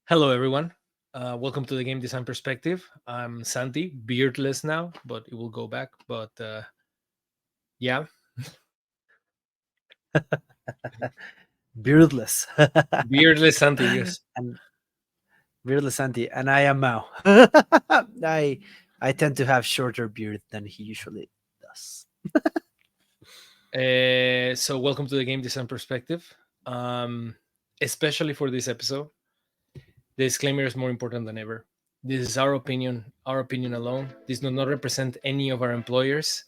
Hello, everyone. Welcome to the Game Design Perspective. I'm Santi, beardless now, but it will go back. But yeah, Beardless. beardless Santi. Yes. And beardless Santi, and I am Mao. I tend to have shorter beard than he usually does. So welcome to the Game Design Perspective. Um, Especially for this episode, the disclaimer is more important than ever. This is our opinion alone. This does not represent any of our employers,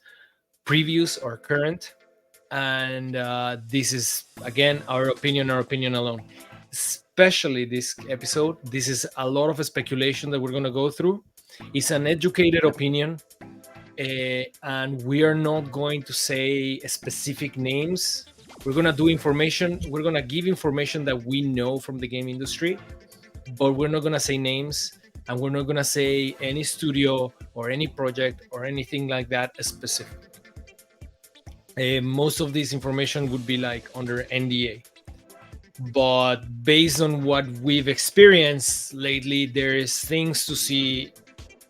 previous or current. And this is again our opinion alone. Especially this episode, this is a lot of speculation that we're going to go through. It's an educated Yep. opinion, and we are not going to say specific names. We're going to do information. We're going to give information that we know from the game industry, but we're not going to say names, and we're not going to say any studio or any project or anything like that specific. Most of this information would be like under NDA. But based on what we've experienced lately, there is things to see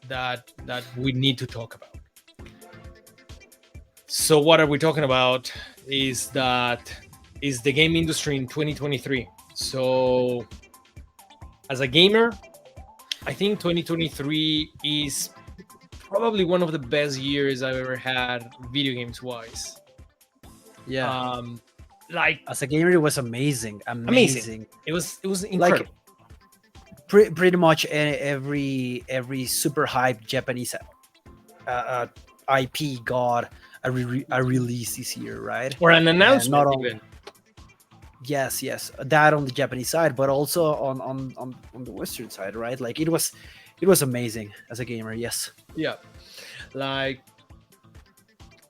that we need to talk about. So what are we talking about? Is the game industry in 2023. So as a gamer, I think 2023 is probably one of the best years I've ever had video games wise. Yeah. Um, like As a gamer, it was amazing. amazing. Amazing. It was Like incredible. pretty much every super hyped Japanese IP got a release this year, right? Or an And not announcement only even. yes, that on the Japanese side, but also on the Western side, right? Like it was amazing as a gamer. Yes. Yeah, like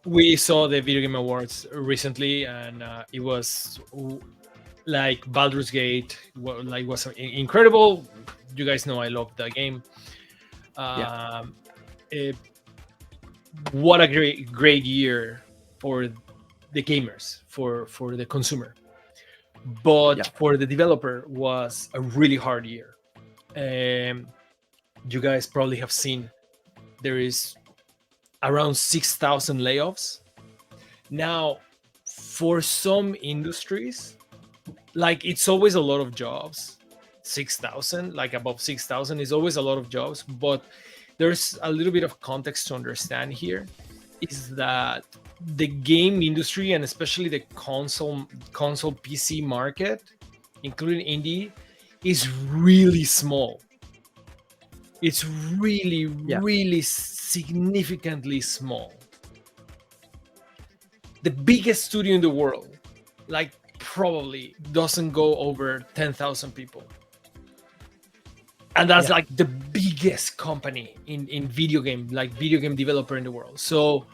we saw the video game awards recently, and it was like Baldur's Gate was incredible. You guys know I love that game. Yeah. um, it, what a great year for the gamers, for the consumer, but Yeah. for the developer was a really hard year. um, you guys probably have seen there is around 6,000 layoffs. Now, for some industries, like it's always a lot of jobs. 6,000, like above 6,000 is always a lot of jobs, but there's a little bit of context to understand here is that the game industry and especially the console PC market, including indie, is really small. It's really, Yeah. really significantly small. The biggest studio in the world, like, probably doesn't go over 10,000 people. And that's Yeah. like the biggest company in video game, like video game developer in the world. So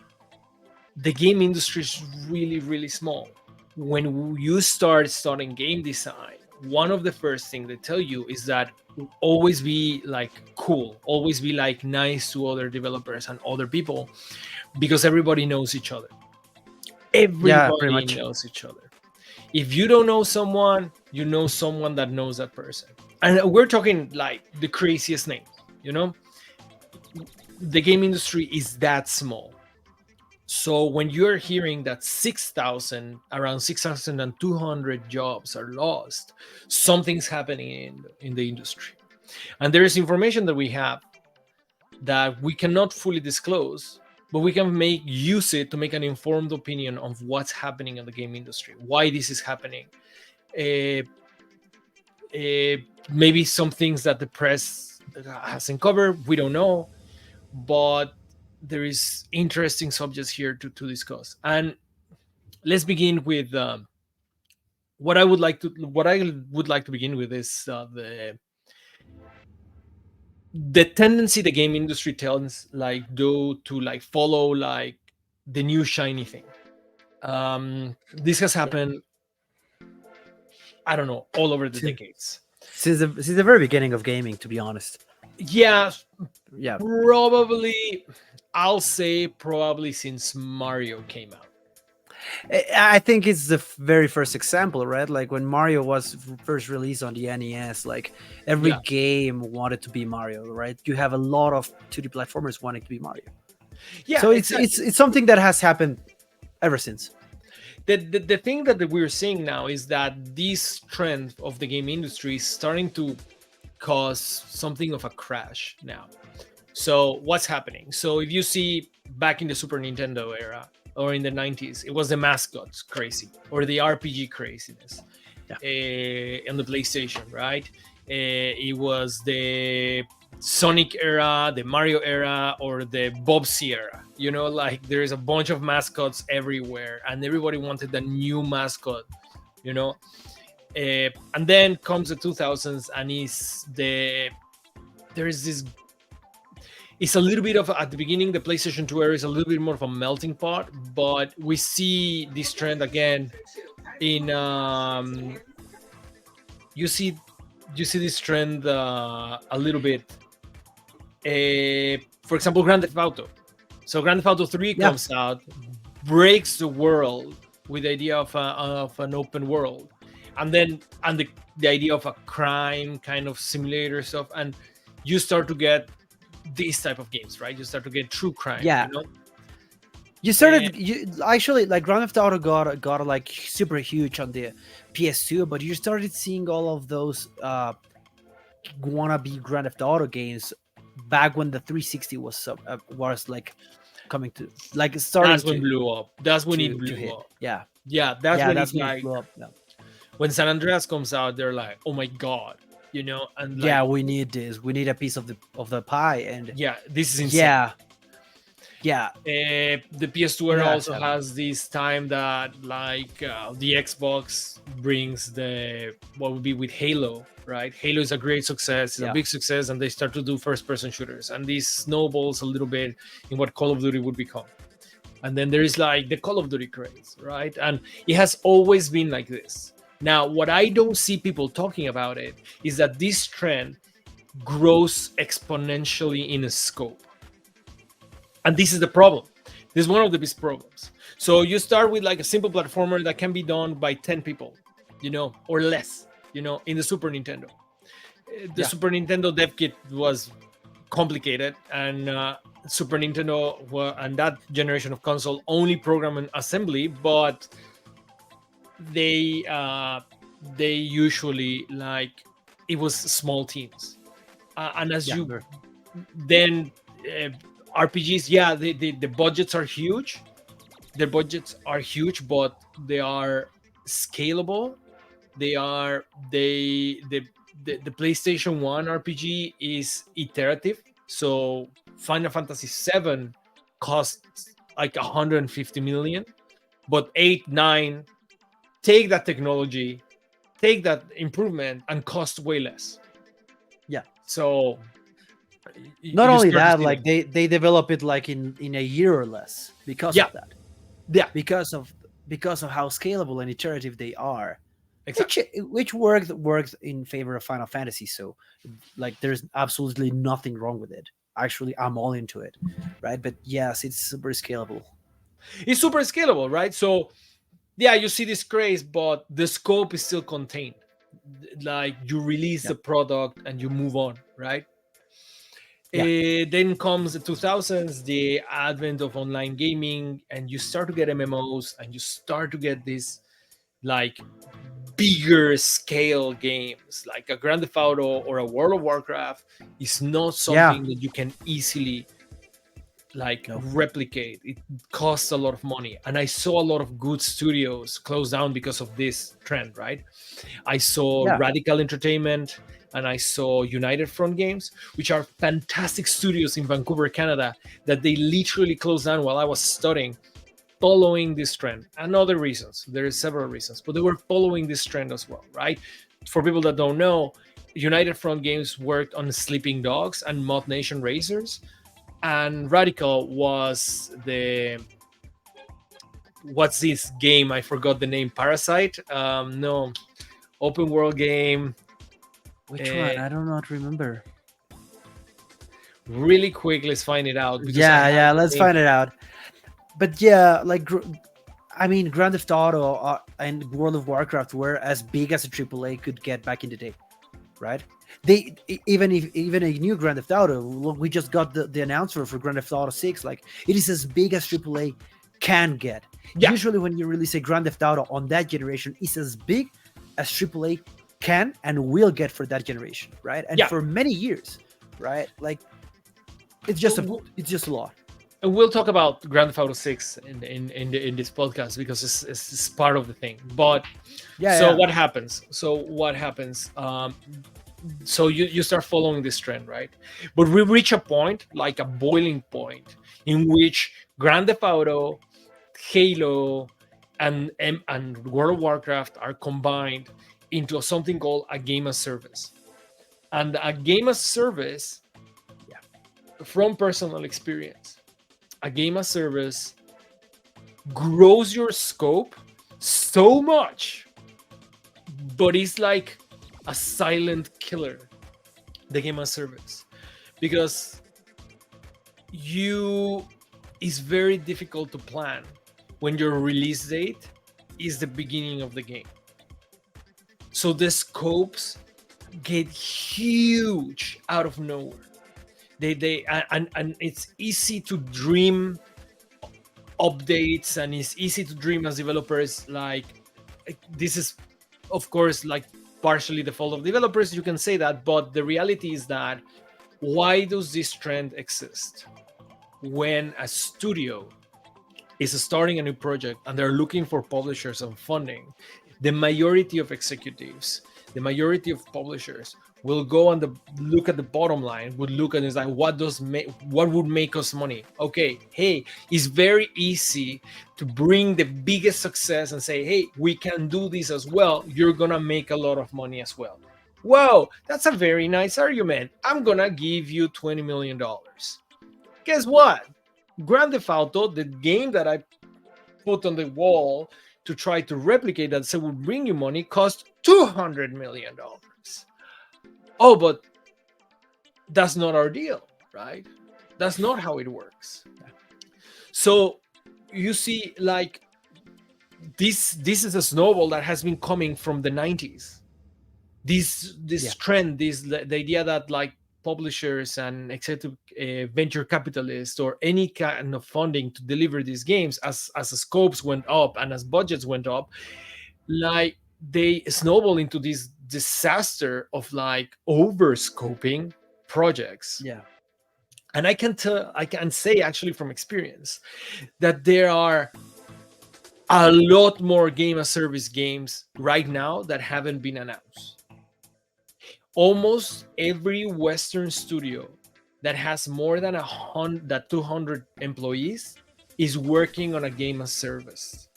the game industry is really, really small. When you start studying game design, one of the first things they tell you is that always be like cool, always be like nice to other developers and other people, because everybody knows each other. Yeah. Pretty Everybody much. knows each other. If you don't know someone, you know someone that knows that person. And we're talking like the craziest names, you know? The game industry is that small. So when you're hearing that 6,000, around 6,200 jobs are lost, something's happening in the industry. And there is information that we have that we cannot fully disclose, but we can make use it to make an informed opinion of what's happening in the game industry, why this is happening. Uh, Maybe some things that the press hasn't covered, we don't know, but there is interesting subjects here to discuss. And let's begin with what I would like to begin with is the tendency the game industry tends like do to like follow like the new shiny thing. This has Yeah. happened, I don't know, all over the Since decades. since the very beginning of gaming, to be honest. Yeah, Yeah. probably, I'll say probably since Mario came out. I think it's the very first example, right? Like when Mario was first released on the NES, like every Yeah, game wanted to be Mario, right? You have a lot of 2D platformers wanting to be Mario. yeah, So it's it's exactly. it's something that has happened ever since. The thing that we're seeing now is that this trend of the game industry is starting to cause something of a crash now. So what's happening? So if you see back in the Super Nintendo era or in the 90s, it was the mascots crazy or the RPG craziness Yeah. on the PlayStation, right? It was the Sonic era, the Mario era, or the Bobsy era. You know, like there's a bunch of mascots everywhere, and everybody wanted a new mascot. You know, and then comes the 2000s, and is there is this. It's a little bit of at the beginning. The PlayStation 2 era is a little bit more of a melting pot, but we see this trend again in you see this trend a little bit. For example, Grand Theft Auto. So Grand Theft Auto 3 Yeah. comes out, breaks the world with the idea of an open world, and then the idea of a crime kind of simulator stuff, and you start to get these type of games, right? You start to get true crime, Yeah. you know. You Eh, started you actually like Grand Theft Auto got like super huge on the PS2, but you started seeing all of those wannabe Grand Theft Auto games back when the 360 was like coming to like starting that's when blew up. That's when it blew hit. up. Yeah. Yeah, that's Yeah, when it that's when it like blew up. Yeah. when San Andreas comes out, they're like, oh my god, you know, and like, Yeah, we need this. We need a piece of the pie, and yeah, this is insane. yeah, yeah, The PS2 it era has also happened. has this time that like the Xbox brings the what would be with Halo, right? Halo is a great success, it's a Yeah, big success, and they start to do first-person shooters, and this snowballs a little bit in what Call of Duty would become. And then there is like the Call of Duty craze, right? And it has always been like this. Now, what I don't see people talking about it is that this trend grows exponentially in scope, and this is the problem. This is one of the biggest problems. So you start with like a simple platformer that can be done by 10 people, you know, or less, you know, in the Super Nintendo. The yeah, Super Nintendo dev kit was complicated, and Super Nintendo and that generation of console only program and assembly, but they uh, they usually like it was small teams, and as yeah. you then uh, RPGs, yeah, the budgets are huge. Their budgets are huge, but they are scalable. They are the PlayStation 1 RPG is iterative. So Final Fantasy 7 costs like 150 million, but 8, 9 take that technology, take that improvement and cost way less. Yeah. So Not you only start to that, see like that. they develop it like in a year or less because Yeah, of that, yeah, because of how scalable and iterative they are, which exactly. worked in favor of Final Fantasy. So like there's absolutely nothing wrong with it. Actually, I'm all into it, right? But yes, it's super scalable. It's super scalable, right? So yeah, you see this craze, but the scope is still contained. Like you release Yeah, the product and you move on, right? yeah, Then comes the 2000s, the advent of online gaming, and you start to get MMOs, and you start to get this like bigger scale games, like a Grand Theft Auto or a World of Warcraft. Is not yeah. something that you can easily like No, replicate. It costs a lot of money, and I saw a lot of good studios close down because of this trend, right? I saw yeah, Radical Entertainment and I saw United Front Games, which are fantastic studios in Vancouver, Canada, that they literally closed down while I was studying, following this trend and other reasons. There are several reasons, but they were following this trend as well, right? For people that don't know, United Front Games worked on Sleeping Dogs and Mod Nation Racers, and Radical was the what's this game? I forgot the name. Parasite? No, open world game. which one? Uh, I don't not remember. really quick, let's find it out because I Yeah, have yeah. the Let's name. find it out. But yeah, like I mean, Grand Theft Auto and World of Warcraft were as big as a AAA could get back in the day, right? Even a new Grand Theft Auto, we just got the announcement for Grand Theft Auto 6. Like, it is as big as AAA can get. Yeah, Usually, when you release a Grand Theft Auto on that generation, it's as big as AAA can and will get for that generation, right? And yeah. for many years, right? Like, it's just a lot. And we'll talk about Grand Theft Auto 6 in this podcast because it's part of the thing. But Yeah, so yeah, what happens? So you start following this trend, right? But we reach a point, like a boiling point, in which Grand Theft Auto, Halo, and World of Warcraft are combined into something called a game as service. And a game as service, yeah, from personal experience, a game as service grows your scope so much, but it's like a silent killer, the game as service, because you it's very difficult to plan when your release date is the beginning of the game. So the scopes get huge out of nowhere. And it's easy to dream updates, and it's easy to dream as developers, like this is of course like partially the fault of developers, you can say that, but the reality is that why does this trend exist? When a studio is starting a new project and they're looking for publishers and funding, the majority of executives, the majority of publishers will go and look at the bottom line, would look at it like, what would make us money? Okay, hey, it's very easy to bring the biggest success and say, hey, we can do this as well. You're gonna make a lot of money as well. Whoa, that's a very nice argument. I'm gonna give you $20 million. Guess what? Grand Theft Auto, the game that I put on the wall to try to replicate that so would bring you money, cost $200 million. Oh, but that's not our deal, right? That's not how it works. So you see, like this is a snowball that has been coming from the 90s. This yeah, trend, the idea that like publishers and executive venture capitalists or any kind of funding to deliver these games, as the scopes went up and as budgets went up, like they snowball into this disaster of like overscoping projects. yeah. And I can say actually from experience that there are a lot more game as service games right now that haven't been announced. Almost every Western studio that has more than 200 employees is working on a game as service.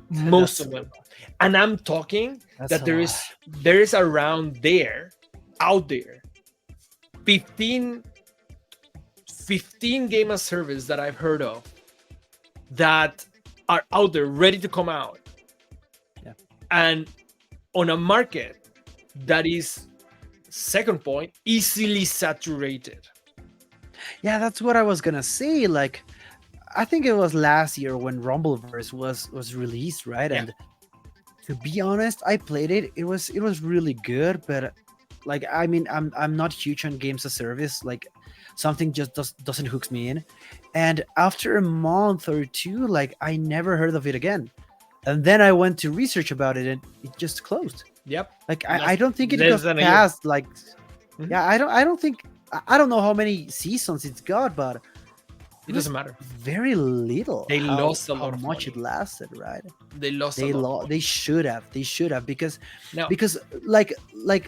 Most That's of them. And I'm talking that's that a there lot. is around there, out there, 15 game as service that I've heard of that are out there ready to come out. Yeah. And on a market that is, second point, easily saturated. Yeah, that's what I was gonna say. Like, I think it was last year when Rumbleverse was released, right? Yeah. And to be honest, I played it. It was really good, but like, I mean, I'm not huge on games as service. Like, something just doesn't hooks me in. And after a month or two, like, I never heard of it again. And then I went to research about it, and it just closed. Yep. Like, Less- I don't think it less got than a year. past like, Mhm. yeah, I don't think I don't know how many seasons it's got, but It doesn't matter. very little. They how, lost a how lot of much money. it lasted, right? They lost a lot. They should have because Now, like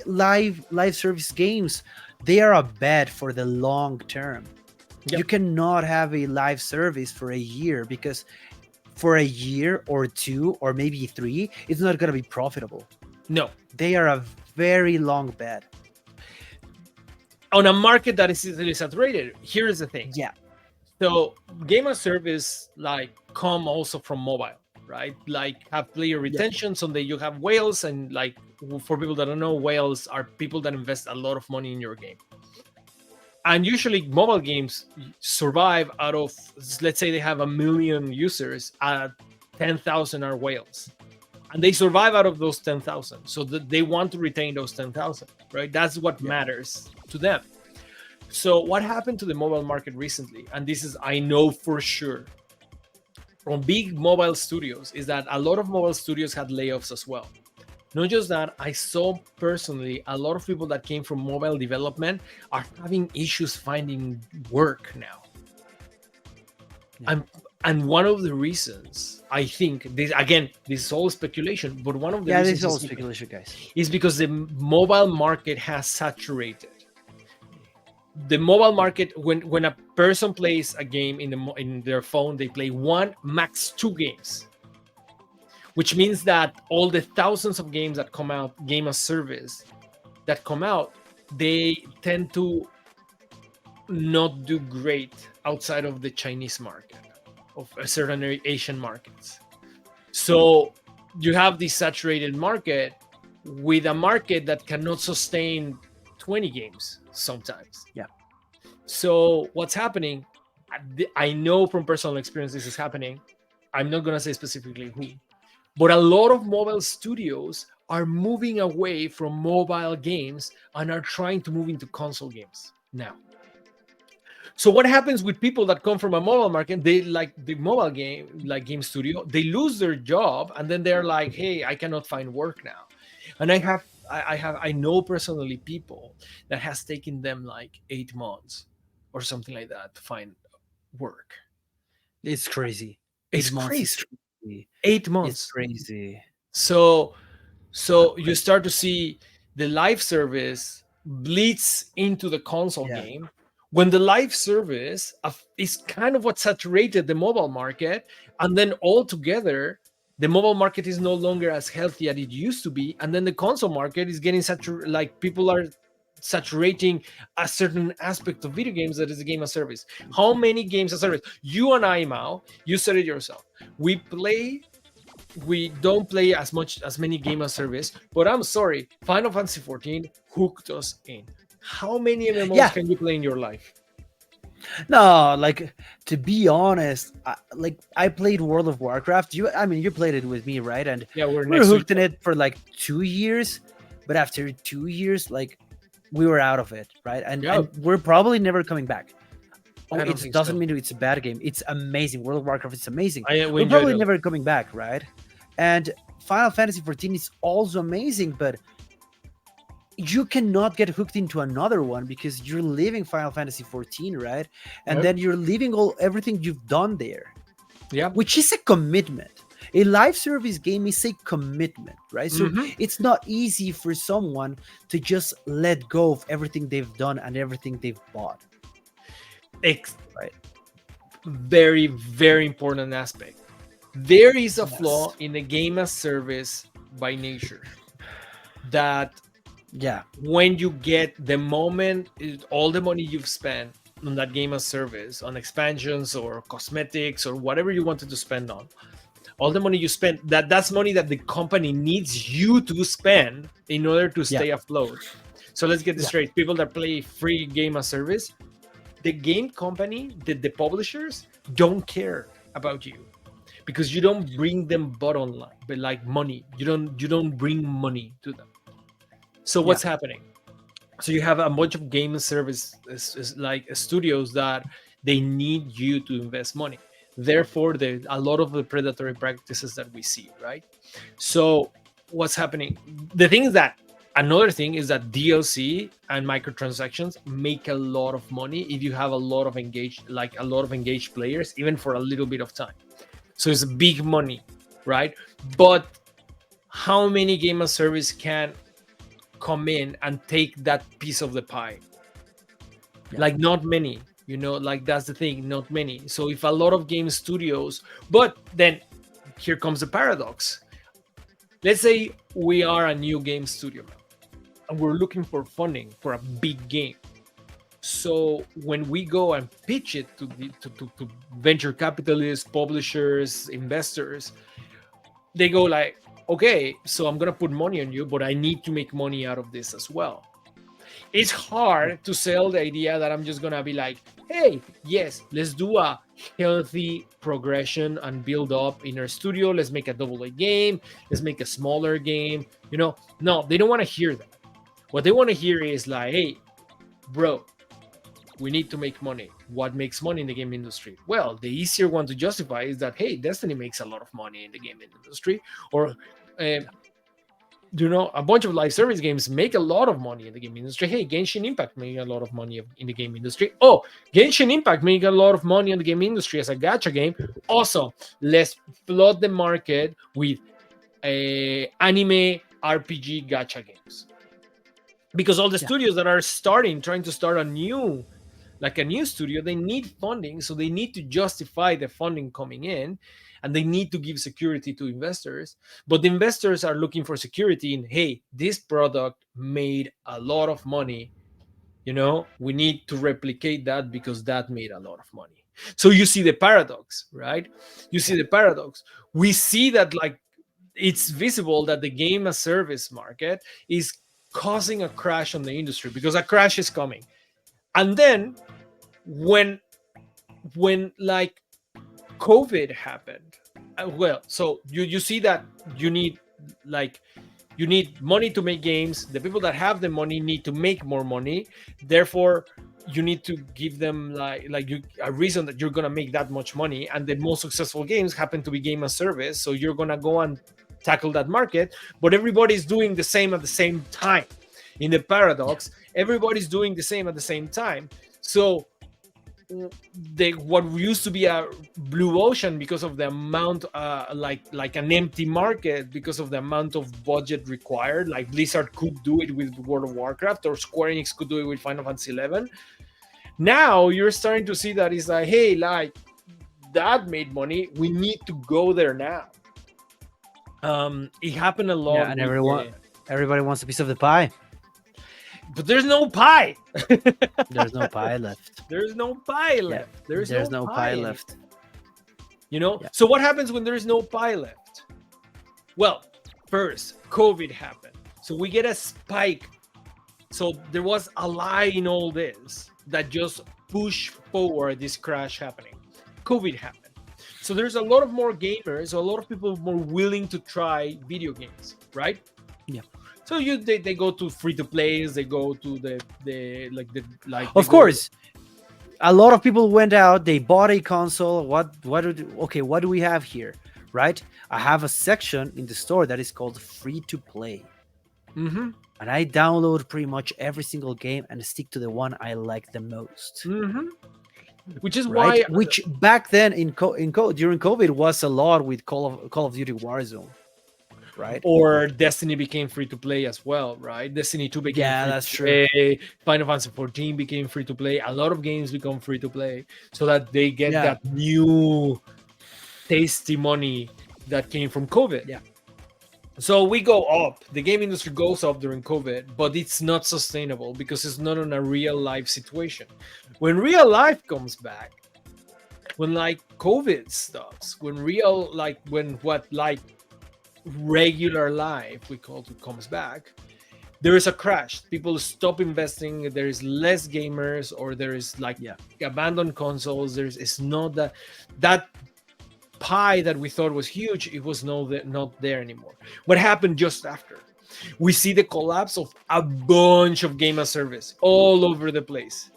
live service games, they are a bet for the long term. Yep. You cannot have a live service for a year, because for a year or two or maybe three, it's not going to be profitable. no. They are a very long bet. On a market that is easily saturated, here is the thing. Yeah, So game as service like come also from mobile, right? Like have player retention. So that you have whales, and like for people that don't know, whales are people that invest a lot of money in your game. And usually mobile games survive out of, let's say they have 1 million users, 10,000 are whales, and they survive out of those 10,000, so that they want to retain those 10,000, right? That's what Yeah. matters to them. So what happened to the mobile market recently, and this is, I know for sure from big mobile studios, is that a lot of mobile studios had layoffs as well. Not just that, I saw personally a lot of people that came from mobile development are having issues finding work now. Yeah. And one of the reasons, I think, this again, this is all speculation, but one of the Yeah, this reasons is all speculation, guys. is because the mobile market has saturated. The mobile market, when a person plays a game in their phone, they play one, max two games, which means that all the thousands of games that come out, game as service, that come out, they tend to not do great outside of the Chinese market, of certain Asian markets. So you have this saturated market with a market that cannot sustain 20 games sometimes. Yeah. So what's happening? I know from personal experience this is happening. I'm not going to say specifically who, but a lot of mobile studios are moving away from mobile games and are trying to move into console games now. So what happens with people that come from a mobile market? They like the mobile game, like game studio, they lose their job, and then they're like, "Hey, I cannot find work now." And I know personally people that has taken them like 8 months or something like that to find work. It's crazy. It's 8 months is crazy. crazy. Eight It's months. crazy. So so you start to see the live service bleeds into the console Yeah. game, when the live service is kind of what saturated the mobile market, and then altogether the mobile market is no longer as healthy as it used to be, and then the console market is getting saturated, like people are saturating a certain aspect of video games that is a game as service. How many games as service? You and I, Mao, you said it yourself, we don't play as many game as service, but I'm sorry, Final Fantasy 14 hooked us in. How many MMOs Yeah. can you play in your life? No, like, to be honest, I played World of Warcraft. I mean, you played it with me, right? And Yeah, we're we were next to each hooked in other. it for like 2 years, but after 2 years, like, we were out of it, right? And Yeah, we're probably never coming back. Oh, I don't it think doesn't so. mean it's a bad game. It's amazing. World of Warcraft is amazing. We We're enjoyed probably it. never coming back, right? And Final Fantasy 14 is also amazing, but you cannot get hooked into another one because you're leaving Final Fantasy 14, right? And Right? then you're leaving everything you've done there, Yeah. which is a commitment. A live service game is a commitment, right? So Mhm. it's not easy for someone to just let go of everything they've done and everything they've bought, Ex- right? Very, very important aspect. There is a flaw Yes. in the game as service by nature, that Yeah. when you get the moment, all the money you've spent on that game as service, on expansions or cosmetics or whatever you wanted to spend on, all the money you spend, that's money that the company needs you to spend in order to Yeah. stay afloat. So let's get this Yeah. straight. People that play free game as service, the game company, the publishers don't care about you, because you don't bring them bottom line, but like money. You don't bring money to them. So Yeah. what's happening? So you have a bunch of game service like studios that they need you to invest money. Therefore, a lot of the predatory practices that we see, right? So what's happening? The thing is that another thing is that DLC and microtransactions make a lot of money if you have a lot of engaged players, even for a little bit of time. So it's big money, right? But how many game as service can come in and take that piece of the pie? Yeah. Like, not many, like, that's the thing, not many. So if a lot of game studios, but then here comes the paradox. Let's say we are a new game studio and we're looking for funding for a big game. So when we go and pitch it to venture capitalists, publishers, investors, they go like, okay, so I'm gonna put money on you, but I need to make money out of this as well. It's Yeah. hard to sell the idea that I'm just gonna be like, hey, yes, let's do a healthy progression and build up in our studio. Let's make a double A game. Let's make a smaller game. No, they don't want to hear that. What they want to hear is like, hey, bro, we need to make money. What makes money in the game industry? Well, the easier one to justify is that, hey, Destiny makes a lot of money in the game industry, or uh, a bunch of live service games make a lot of money in the game industry. Hey, Genshin Impact make a lot of money in the game industry. Oh, Genshin Impact make a lot of money in the game industry as a gacha game. Awesome. Let's flood the market with anime RPG gacha games. Because all the Yeah. studios that are trying to start a new studio, they need funding, so they need to justify the funding coming in, and they need to give security to investors. But the investors are looking for security in, hey, this product made a lot of money. We need to replicate that because that made a lot of money. So you see the paradox, right? You see Yeah. the paradox. We see that, like, it's visible that the game as service market is causing a crash on the industry because a crash is coming. And then when like COVID happened, well, so you see that you need like you need money to make games. The people that have the money need to make more money. Therefore, you need to give them a reason that you're gonna make that much money. And the most successful games happen to be game as service, so you're gonna go and tackle that market. But everybody's doing the same at the same time. In the Yeah. paradox, everybody's doing the same at the same time. So what used to be a blue ocean because of the amount like an empty market because of the amount of budget required, like Blizzard could do it with World of Warcraft, or Square Enix could do it with Final Fantasy 11. Now you're starting to see that it's like, hey, like, that made money, we need to go there now. It happened a lot Yeah, and with everybody wants a piece of the pie. but there's no pie. There's no pie left. There's no pie Yeah, left. There's there's no no pie pie anymore. left. Yeah. So what happens when there's no pie left? Well, first, COVID happened. So we get a spike. So there was a lie in all this that just pushed forward this crash happening. COVID happened. So there's a lot of more gamers, a lot of people more willing to try video games, right? Yeah. So they go to free to plays, they go to they Of go. course, a lot of people went out. They bought a console. What do we have here? Right? I have a section in the store that is called free to play, Mm-hmm, and I download pretty much every single game and stick to the one I like the most. mm-hmm. Which is Right? why Which back then during COVID was a lot with Call of Duty Warzone. Right? or Destiny became free to play as well, right? Destiny 2 became Yeah, free that's to true. play. Final Fantasy 14 became free to play. A lot of games become free to play so that they get Yeah. that new tasty money that came from COVID. Yeah. So we go up. The game industry goes up during COVID, but it's not sustainable because it's not on a real life situation. When real life comes back, when like COVID stops, when real when regular life we call it comes back, there is a crash. People stop investing. There is less gamers, or there is Yeah. abandoned consoles. It's not that pie that we thought was huge. It was not there anymore. What happened just after? We see the collapse of a bunch of game as service all over the place.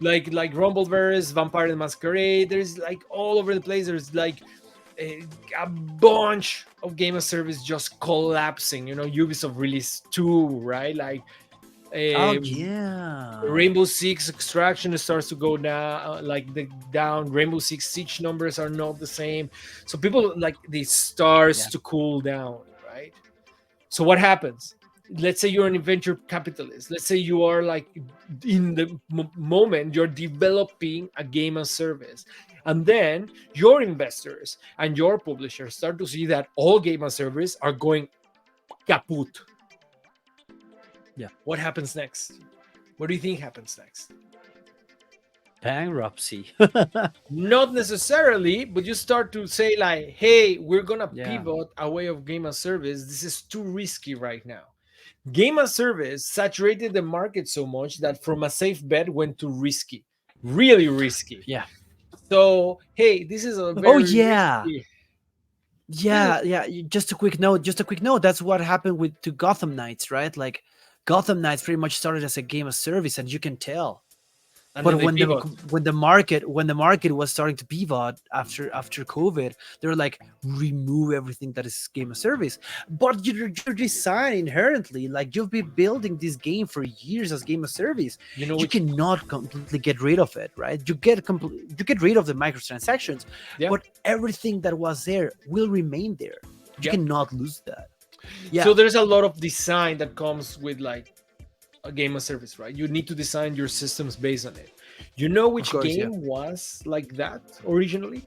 Like Rumbleverse, Vampire the Masquerade. There's all over the place. There's a bunch of game as service just collapsing. Ubisoft released 2, right? Oh Um, yeah. Rainbow Six Extraction starts to go down, down. Rainbow Six Siege numbers are not the same, so people they starts Yeah. to cool down, right? So what happens? Let's say you're an venture capitalist. Let's say you are in the moment you're developing a game as service, and then your investors and your publishers start to see that all game as service are going kaput. Yeah. What happens next? What do you think happens next? Bankruptcy. Not necessarily, but you start to say hey, we're gonna Yeah. pivot away of game as service. This is too risky right now. Game as service saturated the market so much that from a safe bet went to risky, really risky. Yeah. So hey, this is a Oh very yeah. risky. This is, Yeah. Just a quick note. Just a quick note. That's what happened with to Gotham Knights, right? Like, Gotham Knights pretty much started as a game of service, and you can tell. and then But they pivot. when the market was starting to pivot after COVID, they were like, remove everything that is game of service. But your design inherently, like, you've been building this game for years as game of service. You know You which? cannot completely get rid of it, right? You get rid of the microtransactions, Yeah, but everything that was there will remain there. You yeah. cannot lose that. Yeah, So there's a lot of design that comes with like a game of service, right? You need to design your systems based on it. You know of which course, yeah. game was like that originally?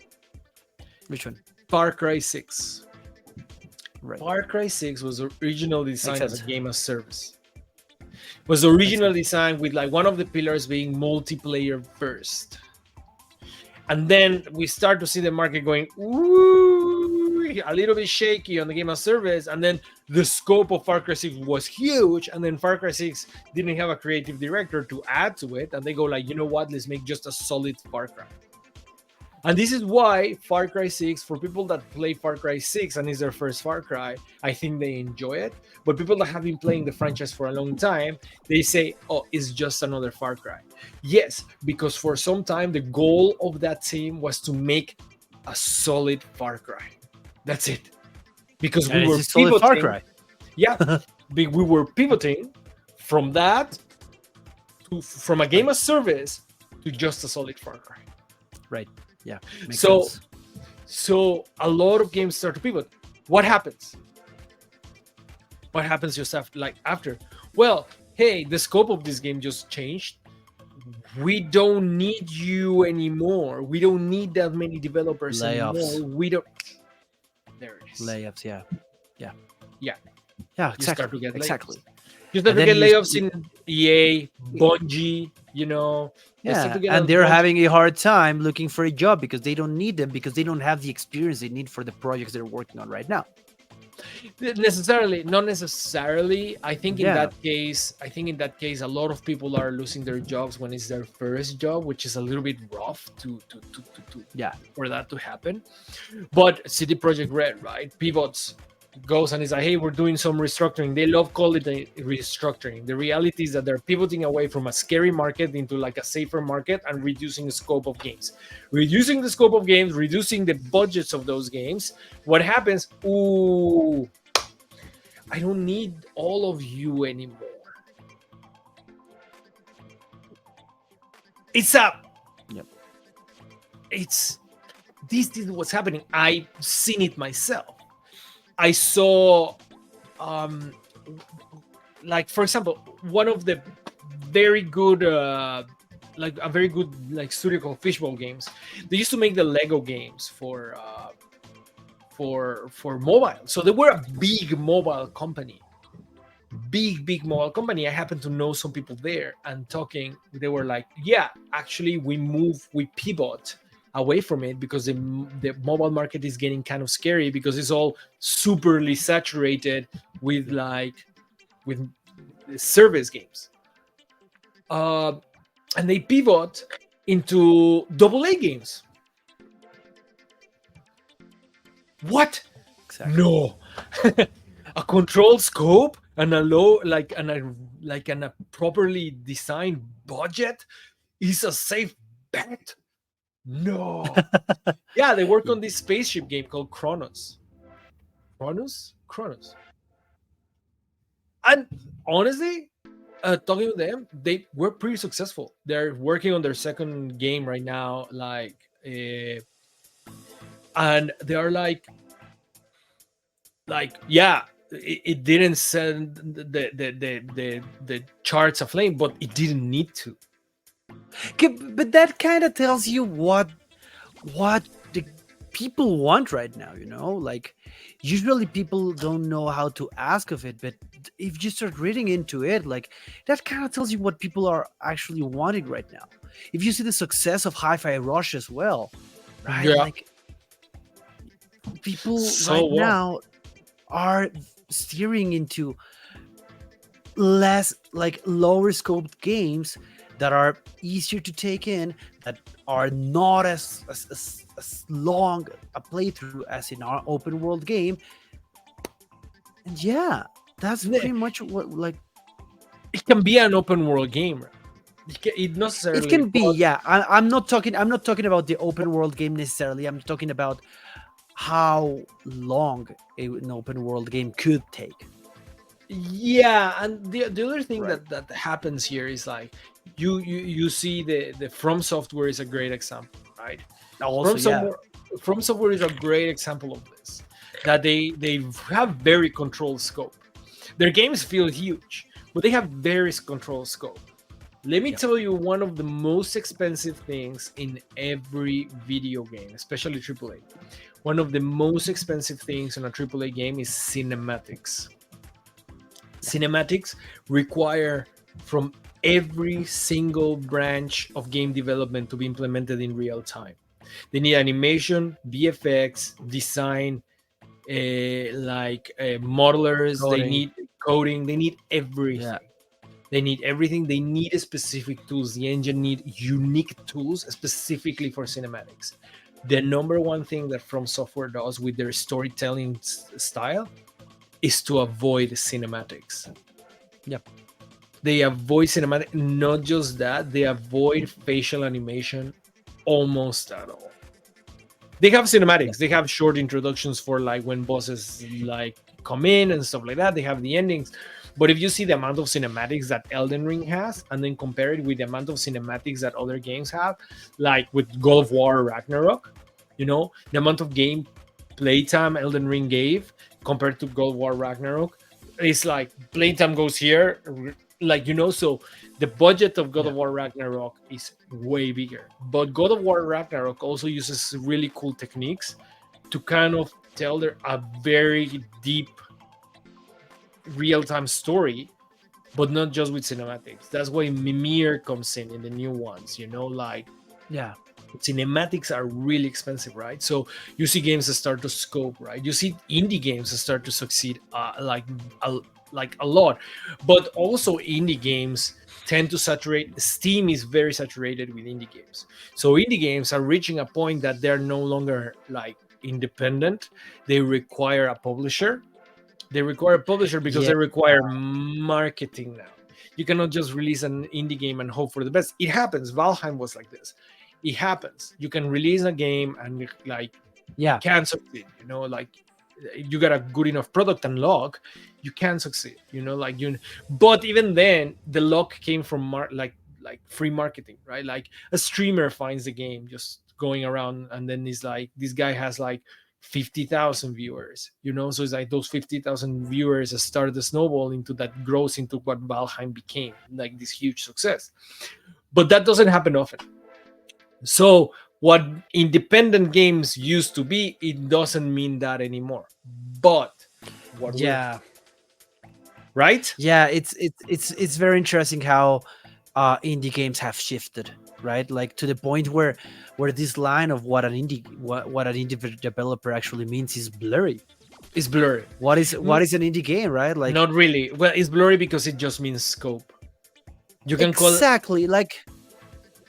Which one? Far Cry 6. Right. Far Cry 6 was originally Makes designed as a sense. game of service. Was Makes originally sense. designed with like one of the pillars being multiplayer first. And then we start to see the market going, ooh, a little bit shaky on the game of service. And then the scope of Far Cry 6 was huge. And then Far Cry 6 didn't have a creative director to add to it. And they go like, you know what? Let's make just a solid Far Cry. And this is why Far Cry 6, for people that play Far Cry 6 and is their first Far Cry, I think they enjoy it. But people that have been playing the franchise for a long time, they say, oh, it's just another Far Cry. Yes, because for some time, the goal of that team was to make a solid Far Cry. That's it. Because And we it's were a solid Far pivoting. Cry. Yeah, we were pivoting from that from a game Right. of service to just a solid Far Cry. Right. Yeah. Makes So sense. So a lot of games start to pivot. What happens? What happens just after? Well, hey, the scope of this game just changed. We don't need you anymore. We don't need that many developers Layoffs. anymore. We don't. There it is. Layoffs. Yeah. Yeah. Yeah, Yeah. you start Exactly. to get Exactly. layoffs. You start And to then get layoffs in EA, Bungie. You know, you start yeah, to get a and they're bunch. having a hard time looking for a job because they don't need them because they don't have the experience they need for the projects they're working on right now. Necessarily, not necessarily. Yeah. I think in that case a lot of people are losing their jobs when it's their first job, which is a little bit rough to Yeah. for that to happen. But CD Project Red, right, pivots, goes and is like, hey, we're doing some restructuring. They love calling it restructuring. The reality is that they're pivoting away from a scary market into like a safer market and reducing the scope of games. Reducing the scope of games, reducing the budgets of those games. What happens? Ooh, I don't need all of you anymore. It's up. Yep. It's this is what's happening. I've seen it myself. I saw, um, like for example, one of the very good, like a very good like studio called Fishbowl Games. They used to make the Lego games for mobile. So they were a big mobile company, big mobile company. I happen to know some people there, and talking, they were like, yeah, actually, we pivot away from it because the mobile market is getting kind of scary because it's all superly saturated with with service games. Uh, and they pivot into AA games. What? Exactly. No. A controlled scope and a low and a properly designed budget is a safe bet. No. Yeah, they work on this spaceship game called Chronos. Chronos. And honestly, talking to them, they were pretty successful. They're working on their second game right now, and they are yeah, it didn't send the charts aflame, but it didn't need to. Okay, but that kind of tells you what the people want right now, you know? Like, usually people don't know how to ask of it, but if you start reading into it, like, that kind of tells you what people are actually wanting right now. If you see the success of Hi-Fi Rush as well, right? Yeah. Like, people So right what? now are steering into less like lower scoped games that are easier to take in, that are not as long a playthrough as in our open world game. And yeah, that's pretty much what, like, It can be an open world game. It it necessarily, can be. but Yeah, I'm not talking about the open world game necessarily. I'm talking about how long an open world game could take. yeah. And the other thing Right. that happens here is like you see the From Software is a great example, right? Also, From yeah. somewhere, From Software is a great example of this. That they have very controlled scope. Their games feel huge, but they have very controlled scope. Let me Yep. tell you one of the most expensive things in every video game, especially AAA. One of the most expensive things in a AAA game is cinematics. Yeah. Cinematics require from every single branch of game development to be implemented in real time. They need animation, VFX, design, modelers. They Coding. need coding. They need Yeah. everything. They need everything. They need specific tools. The engine need unique tools specifically for cinematics. The number one thing that From Software does with their storytelling style is to avoid cinematics. Yep. They avoid cinematic. Not just that, they avoid facial animation almost at all. They have Yeah. cinematics. They have short introductions for like when bosses like come in and stuff like that. They have the endings. But if you see the amount of cinematics that Elden Ring has, and then compare it with the amount of cinematics that other games have, like with God of War Ragnarok, the amount of game playtime Elden Ring gave compared to God of War Ragnarok, it's like playtime goes here, so the budget of God Yeah. of War Ragnarok is way bigger. But God of War Ragnarok also uses really cool techniques to kind of tell a very deep real-time story, but not just with cinematics. That's why Mimir comes in the new ones, like Yeah. cinematics are really expensive, right? So you see games that start to scope, right? You see indie games that start to succeed, a lot, but also indie games tend to saturate. Steam is very saturated with indie games, so indie games are reaching a point that they're no longer like independent. They require a publisher. They require a publisher because Yeah. they require marketing now. You cannot just release an indie game and hope for the best. It happens. Valheim was like this. It happens. You can release a game and like it Yeah. can succeed. Like you got a good enough product and luck, you can succeed. But even then, the luck came from like free marketing, right? Like a streamer finds the game just going around, and then he's like, this guy has like 50,000 viewers, so it's like those 50,000 viewers start the snowball into that grows into what Valheim became, like this huge success. But that doesn't happen often. So what independent games used to be, it doesn't mean that anymore. But what will, Yeah. right? Yeah. It's very interesting how indie games have shifted, right? Like to the point where this line of what an indie developer actually means is blurry. It's blurry. What is an indie game, right? Like, Not really. Well, it's blurry because it just means scope. You can call it. exactly, like,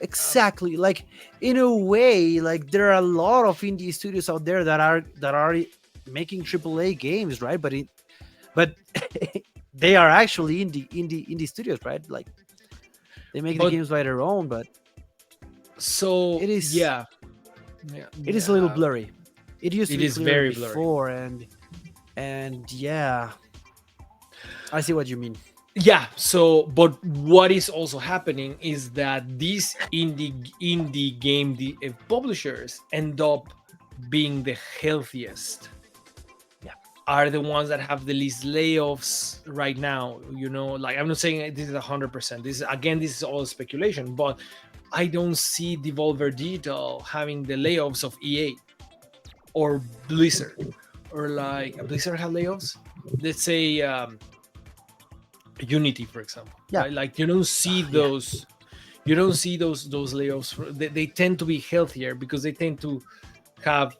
exactly, like, in a way, like, there are a lot of indie studios out there that are making AAA games, right? But they are actually indie studios, right? Like, they make the But games by their own, but so it is yeah, yeah, it is a little yeah. blurry. It used to It be is clearer very blurry. before, and yeah, I see what you mean. Yeah. So, but what is also happening is that these indie game publishers end up being the healthiest, Yeah. are the ones that have the least layoffs right now. Like, I'm not saying this is 100%. This is all speculation, but I don't see Devolver Digital having the layoffs of EA or Blizzard, or like Blizzard have layoffs. Let's say Unity, for example, Yeah. right? Like you don't see Yeah. those. You don't see those layoffs. They tend to be healthier because they tend to have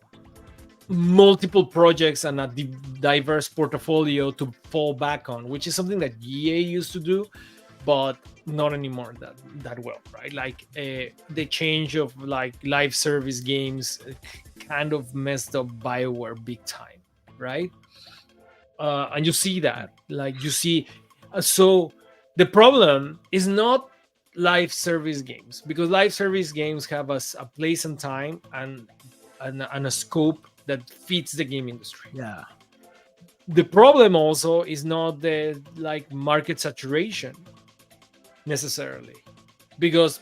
multiple projects and a diverse portfolio to fall back on, which is something that EA used to do, but not anymore that well, right? Like the change of like live service games kind of messed up BioWare big time, right? And you see that, like you see, so the problem is not live service games, because live service games have a place and time and a scope that fits the game industry. Yeah. The problem also is not the like market saturation necessarily, because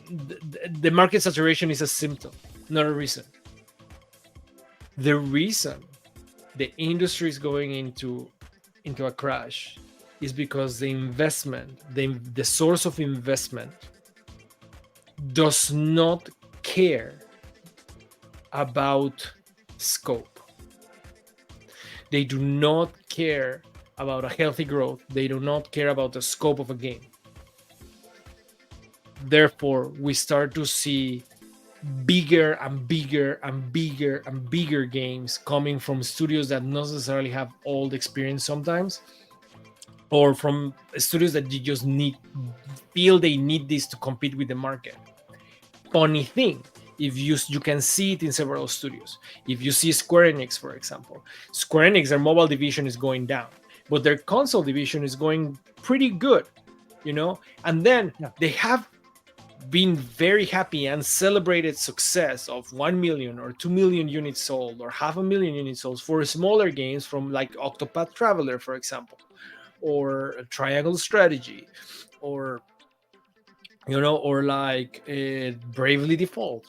the market saturation is a symptom, not a reason. The reason the industry is going into a crash is because the investment, the source of investment does not care about scope. They do not care about a healthy growth. They do not care about the scope of a game. Therefore, we start to see bigger and bigger and bigger and bigger games coming from studios that not necessarily have all the experience sometimes, or from studios that you just feel they need this to compete with the market. Funny thing, if you can see it in several studios. If you see Square Enix, for example, Square Enix, their mobile division is going down, but their console division is going pretty good, and then Yeah. they have been very happy and celebrated success of 1 million or 2 million units sold or half a million units sold for smaller games, from like Octopath Traveler, for example, or Triangle Strategy, or or like Bravely Default,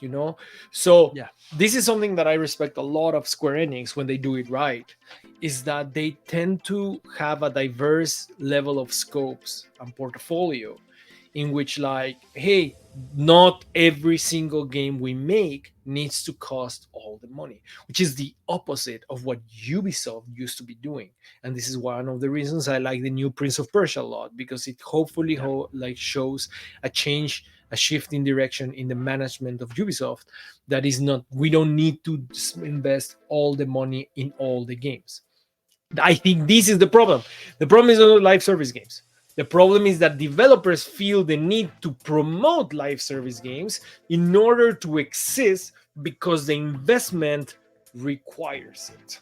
so Yeah. this is something that I respect a lot of Square Enix when they do it right, is that they tend to have a diverse level of scopes and portfolio, in which, like, hey, not every single game we make needs to cost all the money, which is the opposite of what Ubisoft used to be doing. And this is one of the reasons I like the new Prince of Persia a lot, because it hopefully Yeah. like shows a change, a shift in direction in the management of Ubisoft, that is not, we don't need to invest all the money in all the games. I think this is the problem. The problem is not live service games. The problem is that developers feel the need to promote live service games in order to exist, because the investment requires it.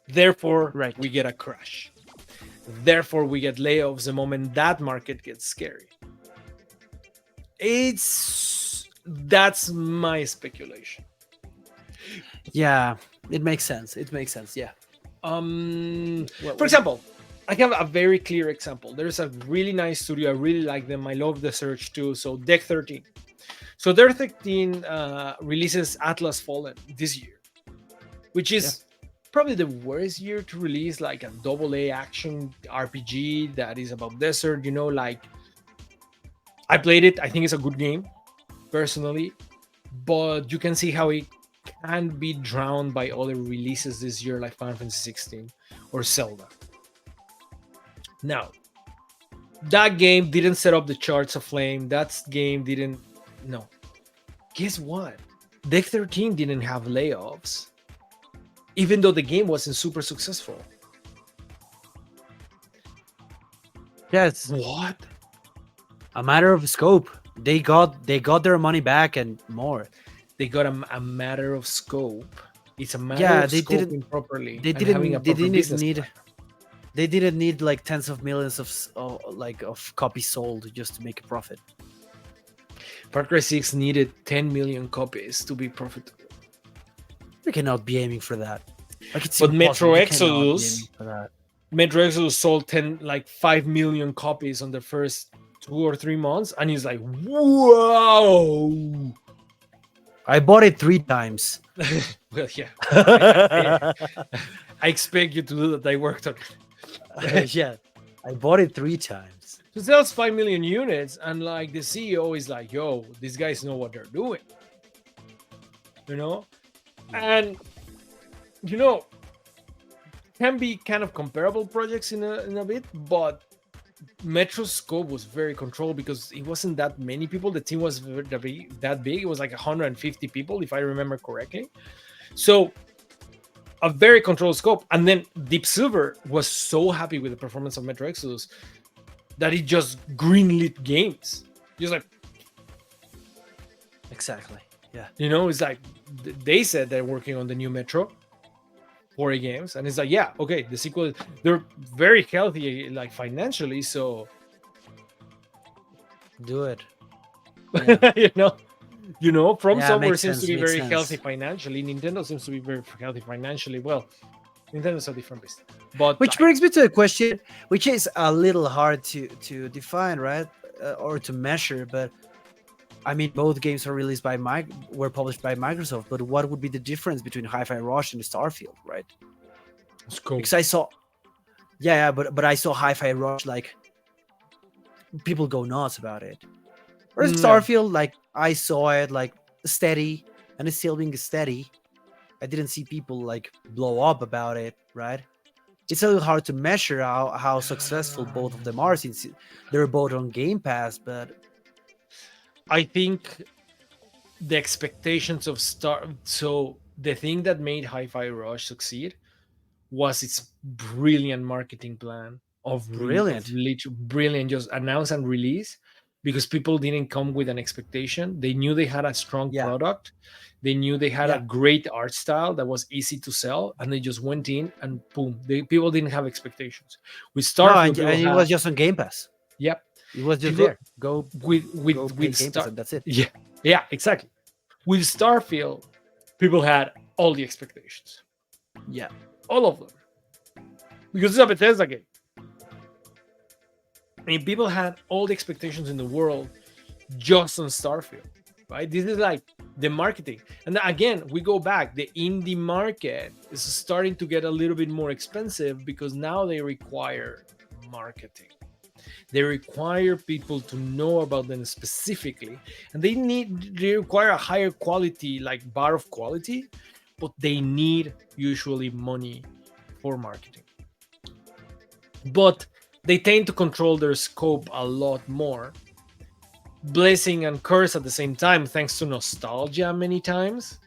Therefore, Right. we get a crash. Therefore, we get layoffs the moment that market gets scary. That's my speculation. Yeah. It makes sense. It makes sense. Yeah. For example, I have a very clear example. There's a really nice studio. I really like them. I love the search too. So Deck 13. So Deck 13 releases Atlas Fallen this year, which is probably the worst year to release like a double A action RPG that is about desert. Like, I played it. I think it's a good game, personally, but you can see how it can be drowned by other releases this year, like Final Fantasy 16 or Zelda. Now, that game didn't set up the charts aflame. That game didn't. No. Guess what? Deck 13 didn't have layoffs, even though the game wasn't super successful. Yeah. It's What? a matter of scope. They got their money back and more. They got a matter of scope. It's a matter Yeah, of they scoping didn't. properly They and having a didn't. They proper didn't business need. plan. They didn't need like tens of millions of copies sold just to make a profit. Far Cry 6 needed 10 million copies to be profitable. We cannot be aiming for that. Like, it's But impossible. Metro You cannot be Exodus aiming for that. Metro Exodus sold 5 million copies on the first 2 or 3 months, and he's like, whoa. I bought it 3 times. Well, yeah. I expect you to do that. I worked on it. Yeah, I bought it 3 times. So it sells 5 million units, and like the CEO is like, yo, these guys know what they're doing. And can be kind of comparable projects in a bit, but Metro's scope was very controlled because it wasn't that many people. The team was that big. It was like 150 people, if I remember correctly. So a very controlled scope. And then Deep Silver was so happy with the performance of Metro Exodus that it just greenlit games. Just like, Exactly. Yeah. it's like they said they're working on the new Metro 40 games, and it's like, yeah, okay, the sequel, they're very healthy, like financially, so Do it. Yeah. you know, From Yeah. Software Makes seems to sense. be Makes very healthy sense. financially. Nintendo seems to be very healthy financially. Well, Nintendo's a different business, but Which brings me to a question, which is a little hard to define, right, or to measure. But I mean, both games are released by were published by Microsoft. But what would be the difference between Hi-Fi Rush and Starfield, right? scope. Because I saw, yeah, but I saw Hi-Fi Rush, like people go nuts about it. Whereas Yeah. Starfield, like I saw it like steady, and it's still being steady. I didn't see people like blow up about it, right? It's a little hard to measure how successful both of them are since they're both on Game Pass. But I think the expectations of so the thing that made Hi-Fi Rush succeed was its brilliant marketing plan of brilliant, literally brilliant, just announce and release, because people didn't come with an expectation. They knew they had a strong yeah, product, they knew they had a yeah. great art style that was easy to sell, and they just went in and boom, people didn't have expectations. With No, Starfield, people and it had, was just on Game Pass. yep, It was just people there. Go with go with pay with Game Pass, Star and that's it. yeah, yeah, exactly. With Starfield, people had all the expectations, Yeah, all of them, because it's a Bethesda game. I mean, people had all the expectations in the world just on Starfield, right? This is like the marketing. And again, we go back, the indie market is starting to get a little bit more expensive because now they require marketing. They require people to know about them specifically, and they require a higher quality, like bar of quality, but they need usually money for marketing. But they tend to control their scope a lot more. Blessing and curse at the same time, thanks to nostalgia many times.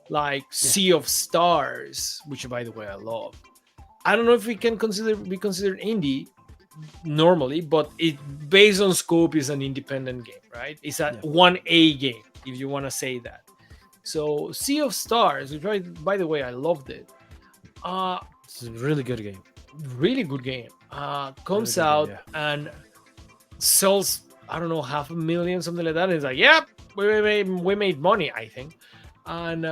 Like yeah. Sea of Stars, which by the way I love. I don't know if we can be considered indie normally, but it based on scope is an independent game, right? It's a Yeah. 1A game, if you want to say that. So Sea of Stars, which by the way I loved it. Uh It's a really good game. Really good game. Really Comes good game. out Yeah. and sells, I don't know, 500,000, something like that. And it's like, yep, we made money, I think. And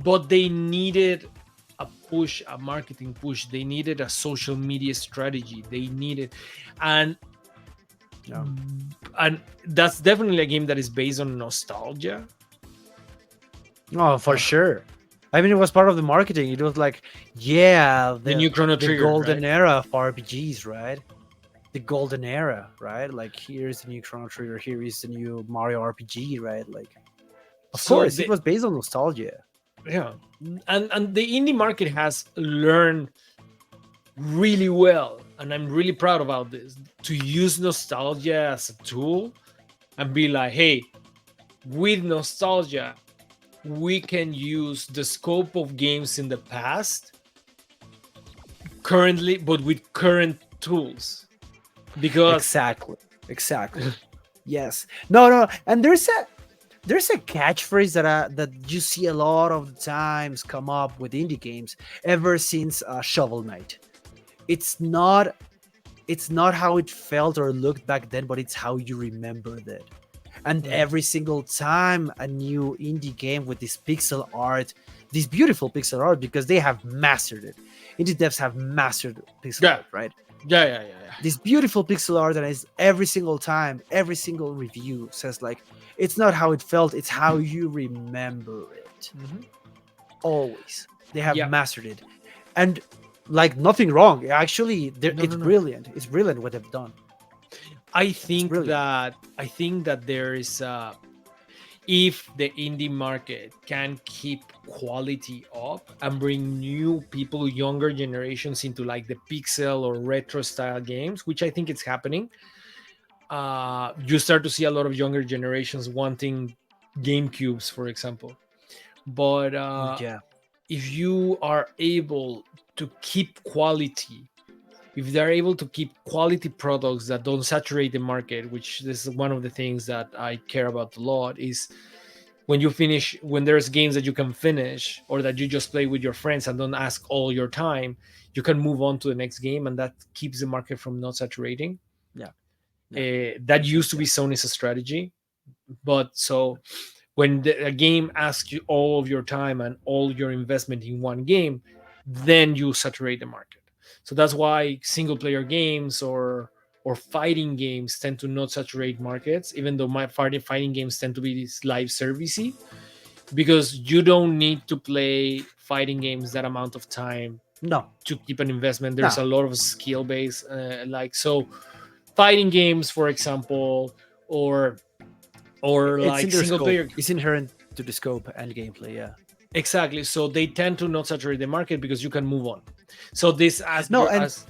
but they needed a push, a marketing push. They needed a social media strategy. They needed, and Yeah. and that's definitely a game that is based on nostalgia. Oh, for sure. I mean, it was part of the marketing. It was like, yeah, The new Chrono the Trigger, golden right? era of RPGs, right? The golden era, right? Like, here's the new Chrono Trigger. Here is the new Mario RPG, right? Like, of So course, it was based on nostalgia. yeah, and the indie market has learned really well, and I'm really proud about this, to use nostalgia as a tool and be like, hey, with nostalgia we can use the scope of games in the past currently, but with current tools, because Exactly. Exactly. Yes. No, no. And there's a catchphrase that you see a lot of the times come up with indie games ever since Shovel Knight. It's not it's not how it felt or looked back then, but it's how you remembered it. And every single time a new indie game with this pixel art, this beautiful pixel art, because they have mastered it. Indie devs have mastered pixel yeah, art, right? yeah. This beautiful pixel art, and is every single time, every single review says like, it's not how it felt, it's how you remember it. Mhm. Always, they have Yeah, mastered it, and like nothing wrong. Actually, no, it's no, no. brilliant. It's brilliant what they've done. I It's think brilliant. that I think that there is if the indie market can keep quality up and bring new people, younger generations into like the pixel or retro style games, which I think it's happening, you start to see a lot of younger generations wanting GameCubes, for example. But Yeah. if you are able to keep quality, if they're able to keep quality products that don't saturate the market, which this is one of the things that I care about a lot, is when you finish, when there's games that you can finish or that you just play with your friends and don't ask all your time, you can move on to the next game, and that keeps the market from not saturating. Yeah. Yeah. That used to be Yeah. Sony's strategy, but so when a game asks you all of your time and all your investment in one game, then you saturate the market. So that's why single player games or fighting games tend to not saturate markets, even though my fighting games tend to be this live servicey, because you don't need to play fighting games that amount of time No. to keep an investment. There's No. a lot of skill base, like so fighting games, for example, or It's in like their single scope. player. It's inherent to the scope and gameplay. Yeah. Exactly. So they tend to not saturate the market because you can move on. So this as No, your and as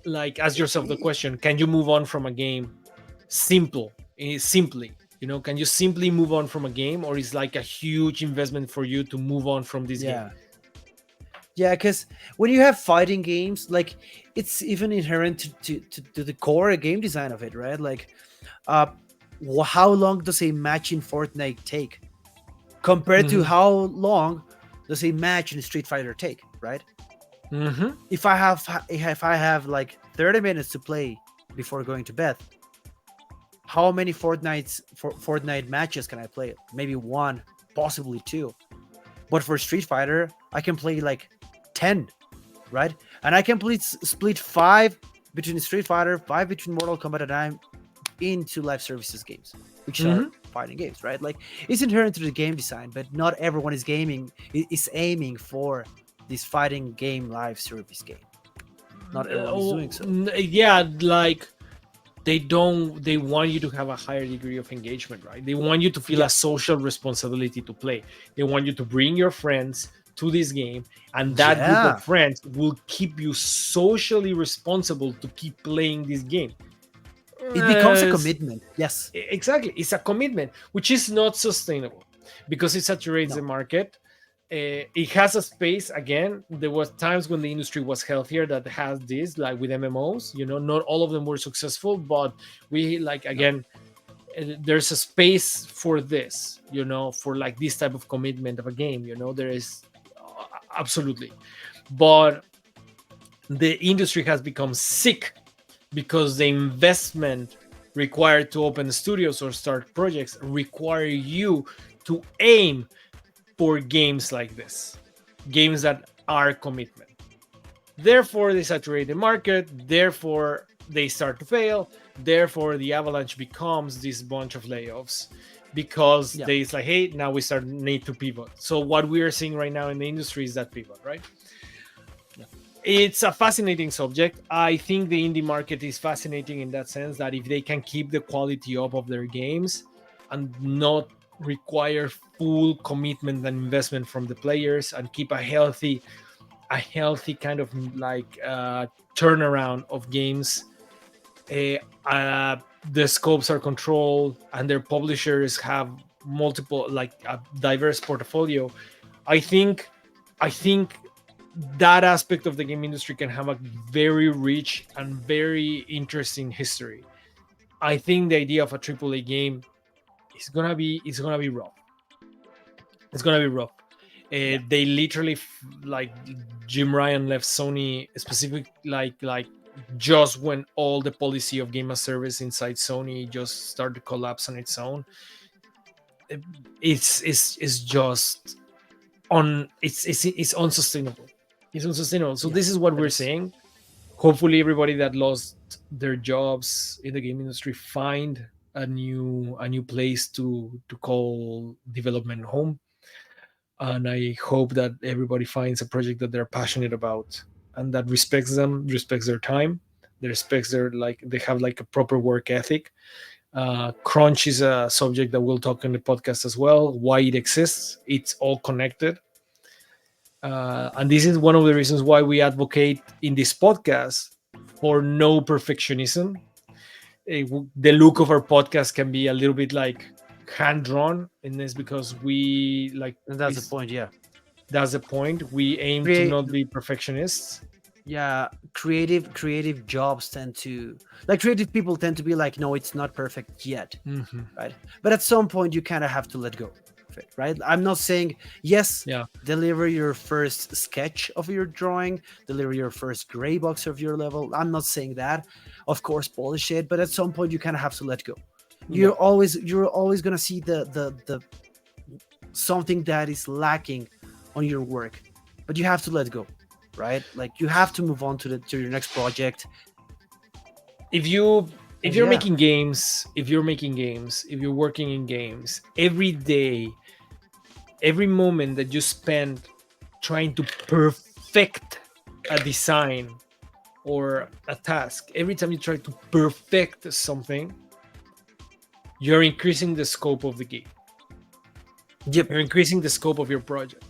like ask yourself the question: can you move on from a game simply? Can you simply move on from a game, or is like a huge investment for you to move on from this game? yeah. Yeah, because when you have fighting games, like it's even inherent to the core game design of it, right? Like, uh, how long does a match in Fortnite take compared to Hmm. how long does a match in Street Fighter take, right? Hmm. If I have like 30 minutes to play before going to bed, how many Fortnite matches can I play? Maybe one, possibly two. But for Street Fighter, I can play like 10, right? And I can split five between Street Fighter, five between Mortal Kombat, and I'm into live services games, which are Hmm. fighting games, right? Like it's inherent to the game design, but not everyone is aiming for this fighting game live service game. Not everyone is doing so. Yeah, like they want you to have a higher degree of engagement, right? They want you to feel a Yeah, social responsibility to play. They want you to bring your friends to this game, and that group of yeah. friends will keep you socially responsible to keep playing this game. It becomes a Uh, commitment. Yes. exactly, it's a commitment which is not sustainable because it saturates the No. market. It has a space. Again, there was times when the industry was healthier that has this, like with MMOs. Not all of them were successful, but we like, No. again, there's a space for this, for like this type of commitment of a game. There is, absolutely. But the industry has become sick because the investment required to open studios or start projects require you to aim for games like this, games that are commitment. Therefore, they saturate the market. Therefore, they start to fail. Therefore, the avalanche becomes this bunch of layoffs because Yeah. they it's like, hey, now we start need to pivot. So what we are seeing right now in the industry is that pivot, right? Yeah. It's a fascinating subject. I think the indie market is fascinating in that sense that if they can keep the quality up of their games and not require full commitment and investment from the players and keep a healthy kind of like turnaround of games, uh, uh, the scopes are controlled and their publishers have multiple, like a diverse portfolio. I think i think that aspect of the game industry can have a very rich and very interesting history. I think the idea of a AAA game is gonna be rough. It's gonna be rough. Yeah. They literally like Jim Ryan left Sony specific, like just when all the policy of game as service inside Sony just started to collapse on its own. It- it's just on it's unsustainable. It's unsustainable. So Yeah. this is what That we're is. saying. Hopefully everybody that lost their jobs in the game industry find a new place to call development home, and I hope that everybody finds a project that they're passionate about and that respects them, respects their time, they respects their, like they have like a proper work ethic, Crunch is a subject that we'll talk in the podcast as well. Why it exists, it's all connected, and this is one of the reasons why we advocate in this podcast for no perfectionism. The look of our podcast can be a little bit like hand drawn, and it's because we like And that's the point. Yeah. that's the point. We aim to Create. not be perfectionists. Yeah, creative jobs tend to, like, creative people tend to be like, no, it's not perfect yet, Mhm. right? But at some point you kind of have to let go of it, right? I'm not saying yes, Yeah, deliver your first sketch of your drawing, deliver your first gray box of your level. I'm not saying that. Of course, polish it, but at some point you kind of have to let go. yeah. You're always gonna see the something that is lacking on your work, but you have to let go, right? Like, you have to move on to your next project. If you if And you're yeah, making games, if you're working in games, every day, every moment that you spend trying to perfect a design or a task, every time you try to perfect something, you're increasing the scope of the game. yep, You're increasing the scope of your project.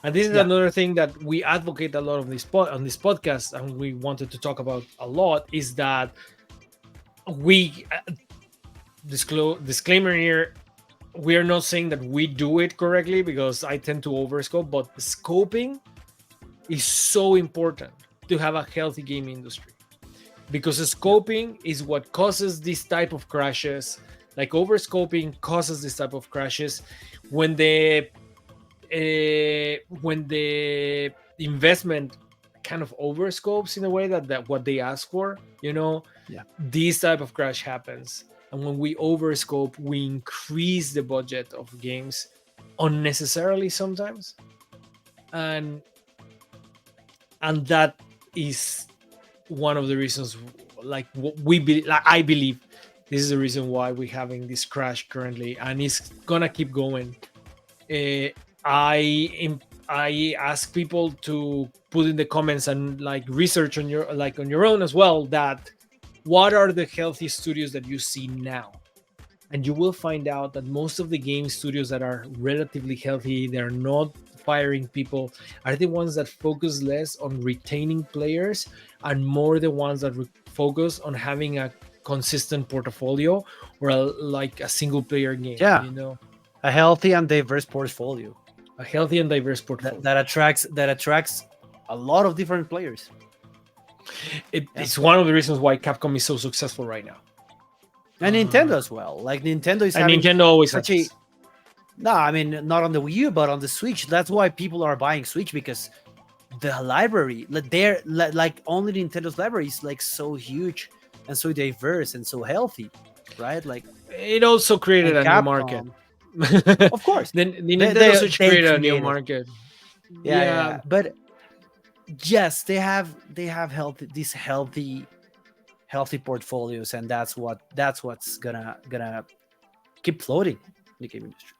And this is yeah, another thing that we advocate a lot of on this podcast, and we wanted to talk about a lot, is that we disclaimer here, we are not saying that we do it correctly, because I tend to overscope, but scoping is so important to have a healthy game industry, because yeah, scoping is what causes this type of crashes. Like, overscoping causes this type of crashes when the investment kind of overscopes in a way that what they ask for, yeah, this type of crash happens. And when we overscope, we increase the budget of games unnecessarily sometimes, and that is one of the reasons, like, like, I believe this is the reason why we're having this crash currently, and it's gonna keep going. uh, I ask people to put in the comments and like research on your own as well, that what are the healthy studios that you see now, and you will find out that most of the game studios that are relatively healthy, they're not firing people, are the ones that focus less on retaining players and more the ones that focus on having a consistent portfolio, or like a single player game, yeah. A healthy and diverse portfolio a healthy and diverse that, portfolio. that attracts a lot of different players. Yeah, It's one of the reasons why Capcom is so successful right now. and Nintendo as well. Like, Nintendo is And having Nintendo always such has a, this. no, I mean, not on the Wii U, but on the Switch. That's why people are buying Switch, because the library, like, like, only Nintendo's library is like so huge and so diverse and so healthy, right? Like, It also created and a new market. Capcom, of course, Then the they Nintendo they, Switch they created a new created. market. Yeah, yeah, Yeah. yeah. But yes, they have healthy portfolios, and that's what's gonna keep floating in the game industry.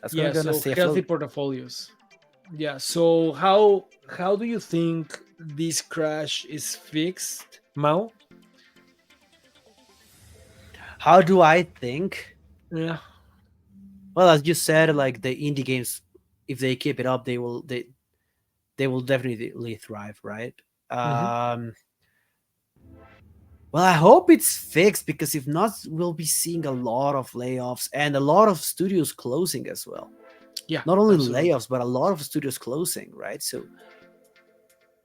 That's Yeah, gonna so stay healthy afloat. portfolios. Yeah, so how do you think this crash is fixed, Mao? How do I think? Yeah. Well, as you said, like, the indie games, if they keep it up, they will definitely thrive, right? Hmm. Well, I hope it's fixed, because if not, we'll be seeing a lot of layoffs and a lot of studios closing as well. Yeah, Not only absolutely. layoffs, but a lot of studios closing, right? So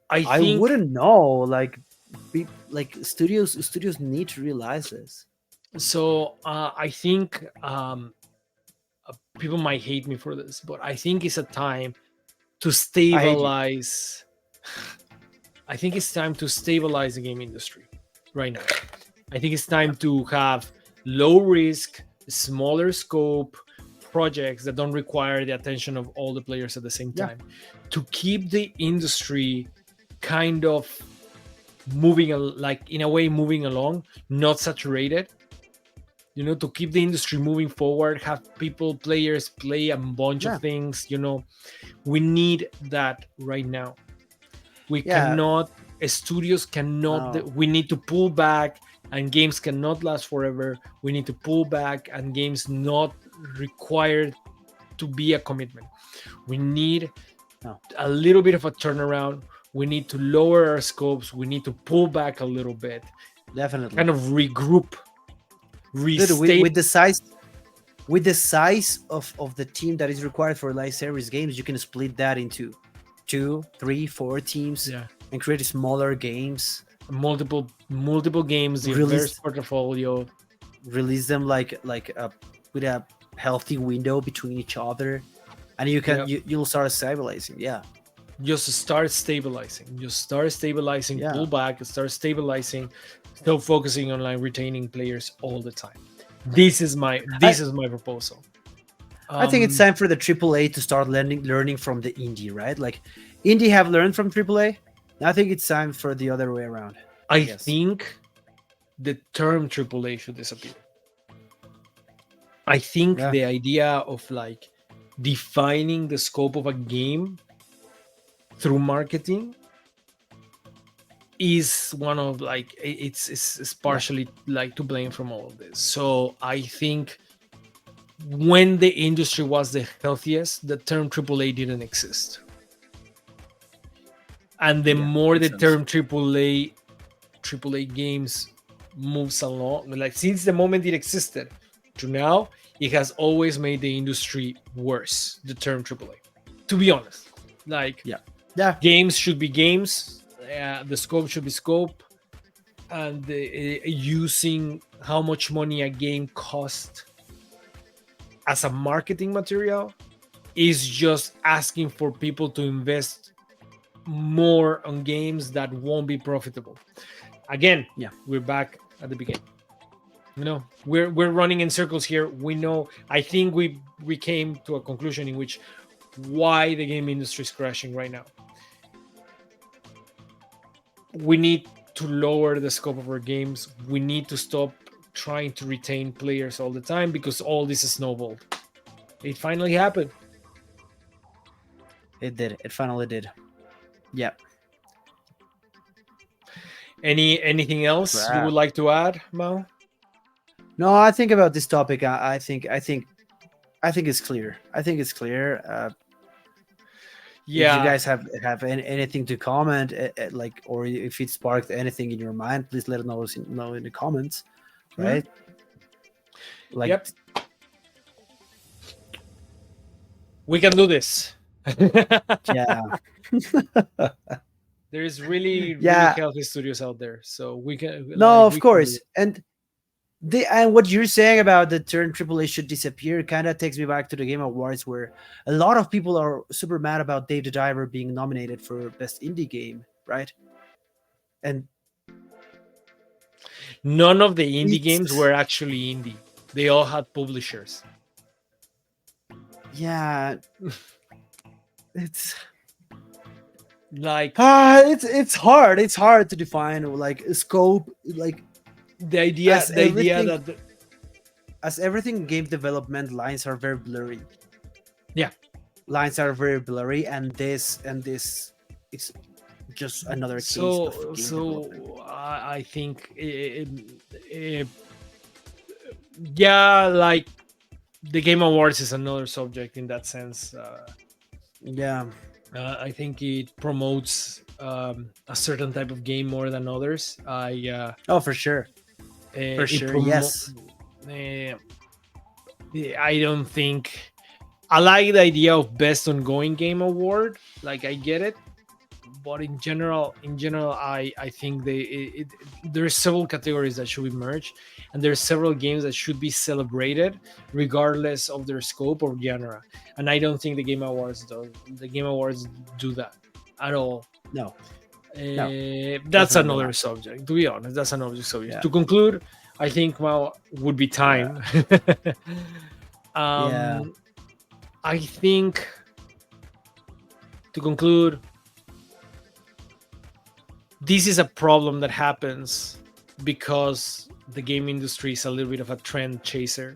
I I think wouldn't know. Like, like, studios need to realize this. so. I think people might hate me for this, but I think it's a time to I hate you. stabilize. I think it's time to stabilize the game industry right now. I think it's Yeah, time to have low risk, smaller scope projects that don't require the attention of all the players at the same yeah, time, to keep the industry kind of like in a way moving along, not saturated. To keep the industry moving forward, have players play a bunch of yeah, things. We need that right now. We yeah. cannot, studios cannot, No, we need to pull back and games cannot last forever. We need to pull back, and games not required to be a commitment. We need No, a little bit of a turnaround. We need to lower our scopes. We need to pull back a little bit, definitely. kind of regroup, Dude, restate. with the size of the team that is required for live service games, you can split that into two, three, four teams Yeah, and create smaller games. multiple games, diverse Release portfolio. release them with a healthy window between each other, and Yeah, you'll start stabilizing. Yeah, just start stabilizing. Just start stabilizing. yeah. Pull back. Start stabilizing. Still focusing on like retaining players all the time. I This is my proposal. I think it's Um, time for the AAA to start learning from the indie, right? Like indie have learned from AAA. I think it's time for the other way around. I I guess. think the term AAA should disappear. I think Yeah, the idea of like defining the scope of a game through marketing is one of like it's yeah, partially like to blame from all of this. So I think when the industry was the healthiest, the term AAA didn't exist. And the yeah. more Makes the sense. term AAA games moves along, like since the moment it existed to now, it has always made the industry worse. The term AAA, to be honest, like Yeah, yeah, games should be games, the scope should be scope, and using how much money a game cost as a marketing material is just asking for people to invest more on games that won't be profitable. Again, yeah. we're back at the beginning. We're running in circles here. We know. I think we came to a conclusion in which why the game industry is crashing right now. We need to lower the scope of our games. We need to stop trying to retain players all the time because all this is snowballed. It finally happened. It did. It finally did. Yeah. Anything else you would Crap. like to add, Mao? No, I think about this topic. I think it's clear. I think it's clear. If you Yeah. guys have anything to comment, like, or if it sparked anything in your mind, please let us know in the comments. Mhm. Right? Like, Yep. We can do this. yeah, There's really yeah. healthy studios out there, so No, of we can do course. it. And what you're saying about the term AAA should disappear kind of takes me back to the Game Awards, where a lot of people are super mad about Dave the Diver being nominated for Best Indie Game, right? And None of the indie games it's were actually indie. They all had publishers. yeah, it's Like it's hard. It's hard to define like scope, like as the idea everything that as everything in game development, lines are very blurry. yeah. Lines are very blurry, and this is just another case of game development. I think yeah, like the Game Awards is another subject in that sense. Yeah. I think it promotes a certain type of game more than others. Oh, for sure. For It sure. Yes. uh, I don't think I like the idea of best ongoing game award. Like I get it, but in general, I think there's several categories that should be merged, and there's several games that should be celebrated regardless of their scope or genre. And I don't think the Game Awards do that at all. No. No. That's Definitely another not. subject. To be honest, that's another subject. Yeah. To conclude, I think well would be Yeah. time. Yeah. um, I think to conclude, this is a problem that happens because the game industry is a little bit of a trend chaser,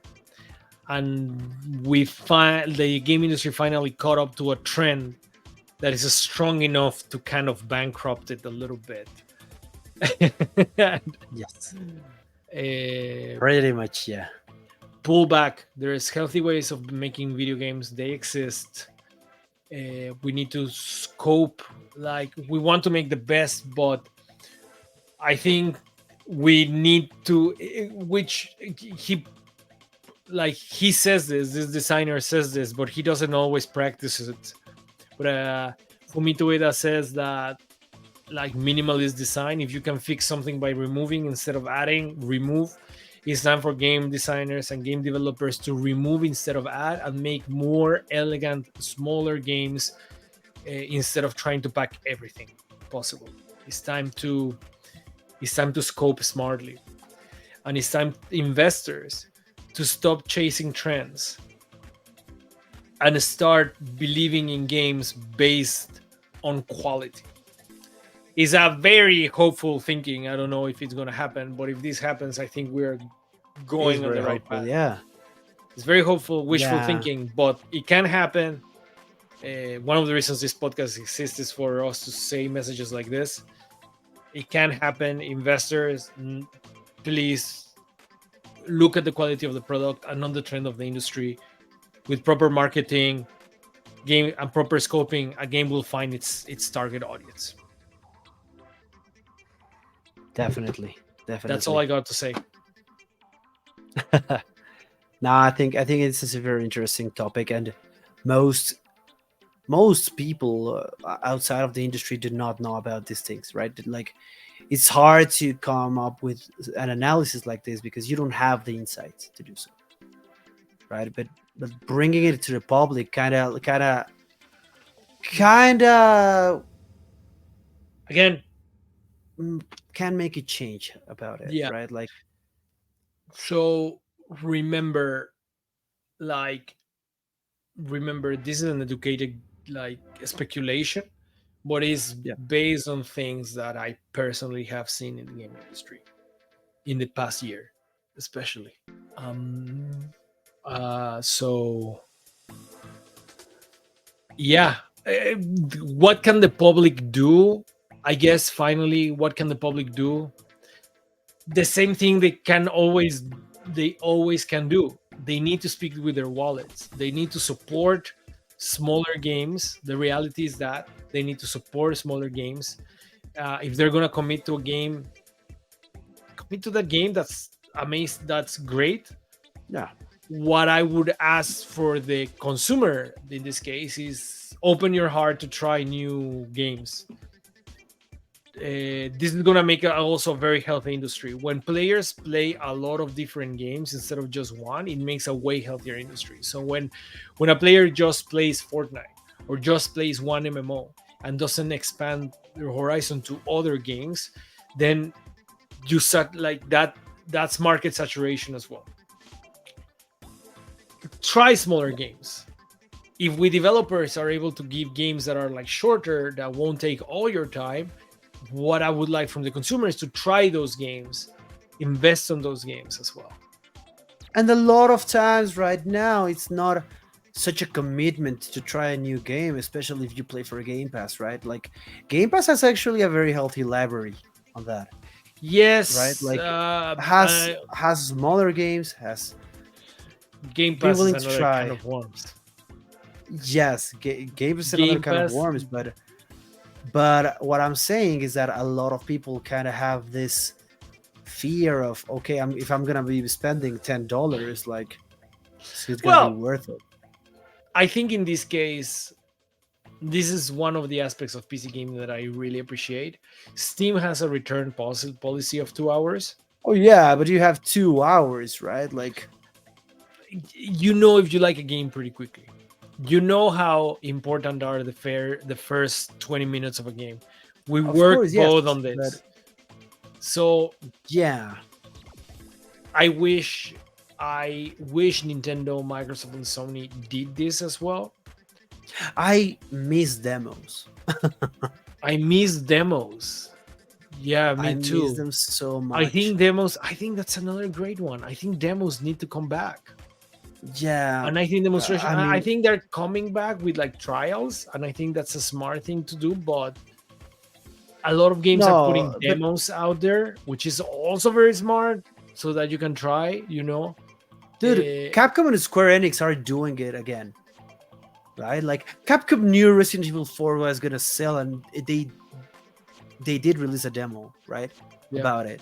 and we find the game industry finally caught up to a trend that is strong enough to kind of bankrupt it a little bit. Yes. Pretty much, yeah. Pull back. There's healthy ways of making video games. They exist. We need to scope. Like we want to make the best, but I think we need to. Which he says this. This designer says this, but he doesn't always practice it. But Fumito Ueda says that like minimalist design, if you can fix something by removing instead of adding, remove. It's time for game designers and game developers to remove instead of add and make more elegant, smaller games instead of trying to pack everything possible. It's time to scope smartly, and it's time investors to stop chasing trends and start believing in games based on quality. It's a very hopeful thinking. I don't know if it's going to happen, but if this happens, I think we're It's going on very the right hopeful, path. yeah. It's very hopeful, wishful Yeah, thinking, but it can happen. One of the reasons this podcast exists is for us to say messages like this. It can happen. Investors, please look at the quality of the product and not the trend of the industry. With proper marketing, game and proper scoping, a game will find its target audience. definitely, That's all definitely. I got to say. No, I think this is a very interesting topic, and most most people outside of the industry do not know about these things, right? Like, it's hard to come up with an analysis like this because you don't have the insights to do so, right? But bringing it to the public kind of Again, mm, can make a change about it, yeah. right? Like, So remember, like, remember, this is an educated like speculation, but is yeah, based on things that I personally have seen in the game industry in the past year, especially. Um. So yeah, what can the public do? I guess finally, what can the public do? The same thing they always can do. They need to speak with their wallets. They need to support smaller games. The reality is that they need to support smaller games. If they're gonna commit to a game, commit to that game. That's amazing. That's great. yeah. What I would ask for the consumer in this case is open your heart to try new games. This is gonna make it also a very healthy industry. When players play a lot of different games instead of just one, it makes a way healthier industry. So when a player just plays Fortnite or just plays one MMO and doesn't expand their horizon to other games, then you set like that. That's market saturation as well. Try smaller games. If we developers are able to give games that are like shorter, that won't take all your time, what I would like from the consumer is to try those games, invest on those games as well. And a lot of times right now, it's not such a commitment to try a new game, especially if you play for Game Pass, right? Like, Game Pass has actually a very healthy library on that, right? Yes, Like, has smaller games, has Game be Pass is willing to another kind try. of worms. Yes, Game is another Game kind of Pass, worms, but what I'm saying is that a lot of people kind of have this fear of, okay, if I'm gonna be spending $10, like, so it's gonna be well, worth it. I think in this case, this is one of the aspects of PC gaming that I really appreciate. Steam has a return policy of 2 hours. Oh yeah, but you have 2 hours, right? Like, You know if you like a game pretty quickly. You know how important are the first 20 minutes of a game. We of work course, yes, both on but this. So yeah, I wish Nintendo, Microsoft, and Sony did this as well. I miss demos. I miss demos. Yeah, I me miss too. them so I much. think demos. I think that's another great one. I think demos need to come back, Yeah, and I think demonstration. I I mean, think they're coming back with like trials, and I think that's a smart thing to do. But a lot of games are no, putting but demos out there, which is also very smart. so that you can try, Dude, uh, Capcom and Square Enix are doing it again, right? Like Capcom knew Resident Evil 4 was gonna sell, and they did release a demo, right? yeah. About it,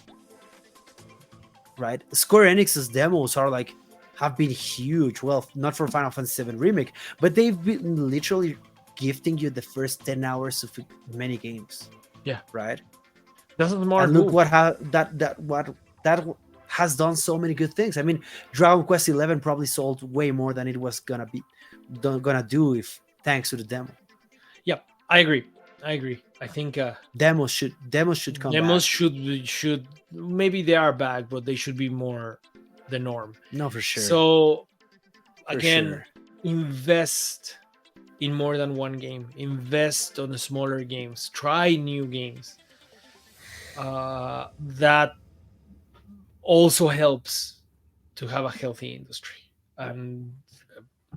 right? Square Enix's demos are like have been huge. Well, not for Final Fantasy VII Remake, but they've been literally gifting you the first 10 hours of many games, Yeah, right? that's a And smart look move. what that has done so many good things. I mean, Dragon Quest 11 probably sold way more than it was gonna do if thanks to the demo. Yeah, I agree. I agree. I think Demos should come demos back. should maybe they are back, but they should be more the norm. No, for sure, So for again, sure. invest in more than one game. Invest on the smaller games. Try new games. That also helps to have a healthy industry, and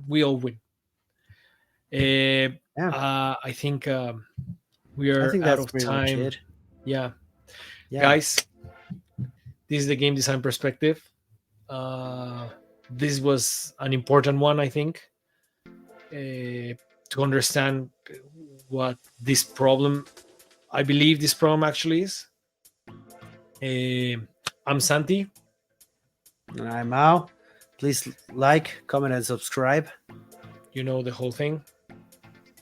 we all win. Uh, Yeah, I think we I are think out that's of pretty much time. it. Yeah, Yeah, guys, this is the game design perspective. Uh, this was an important one, I think, to understand what this problem. I believe this problem actually is. I'm Santi. and I'm Mao. Please like, comment, and subscribe. You know the whole thing.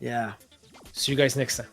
Yeah. See you guys next time.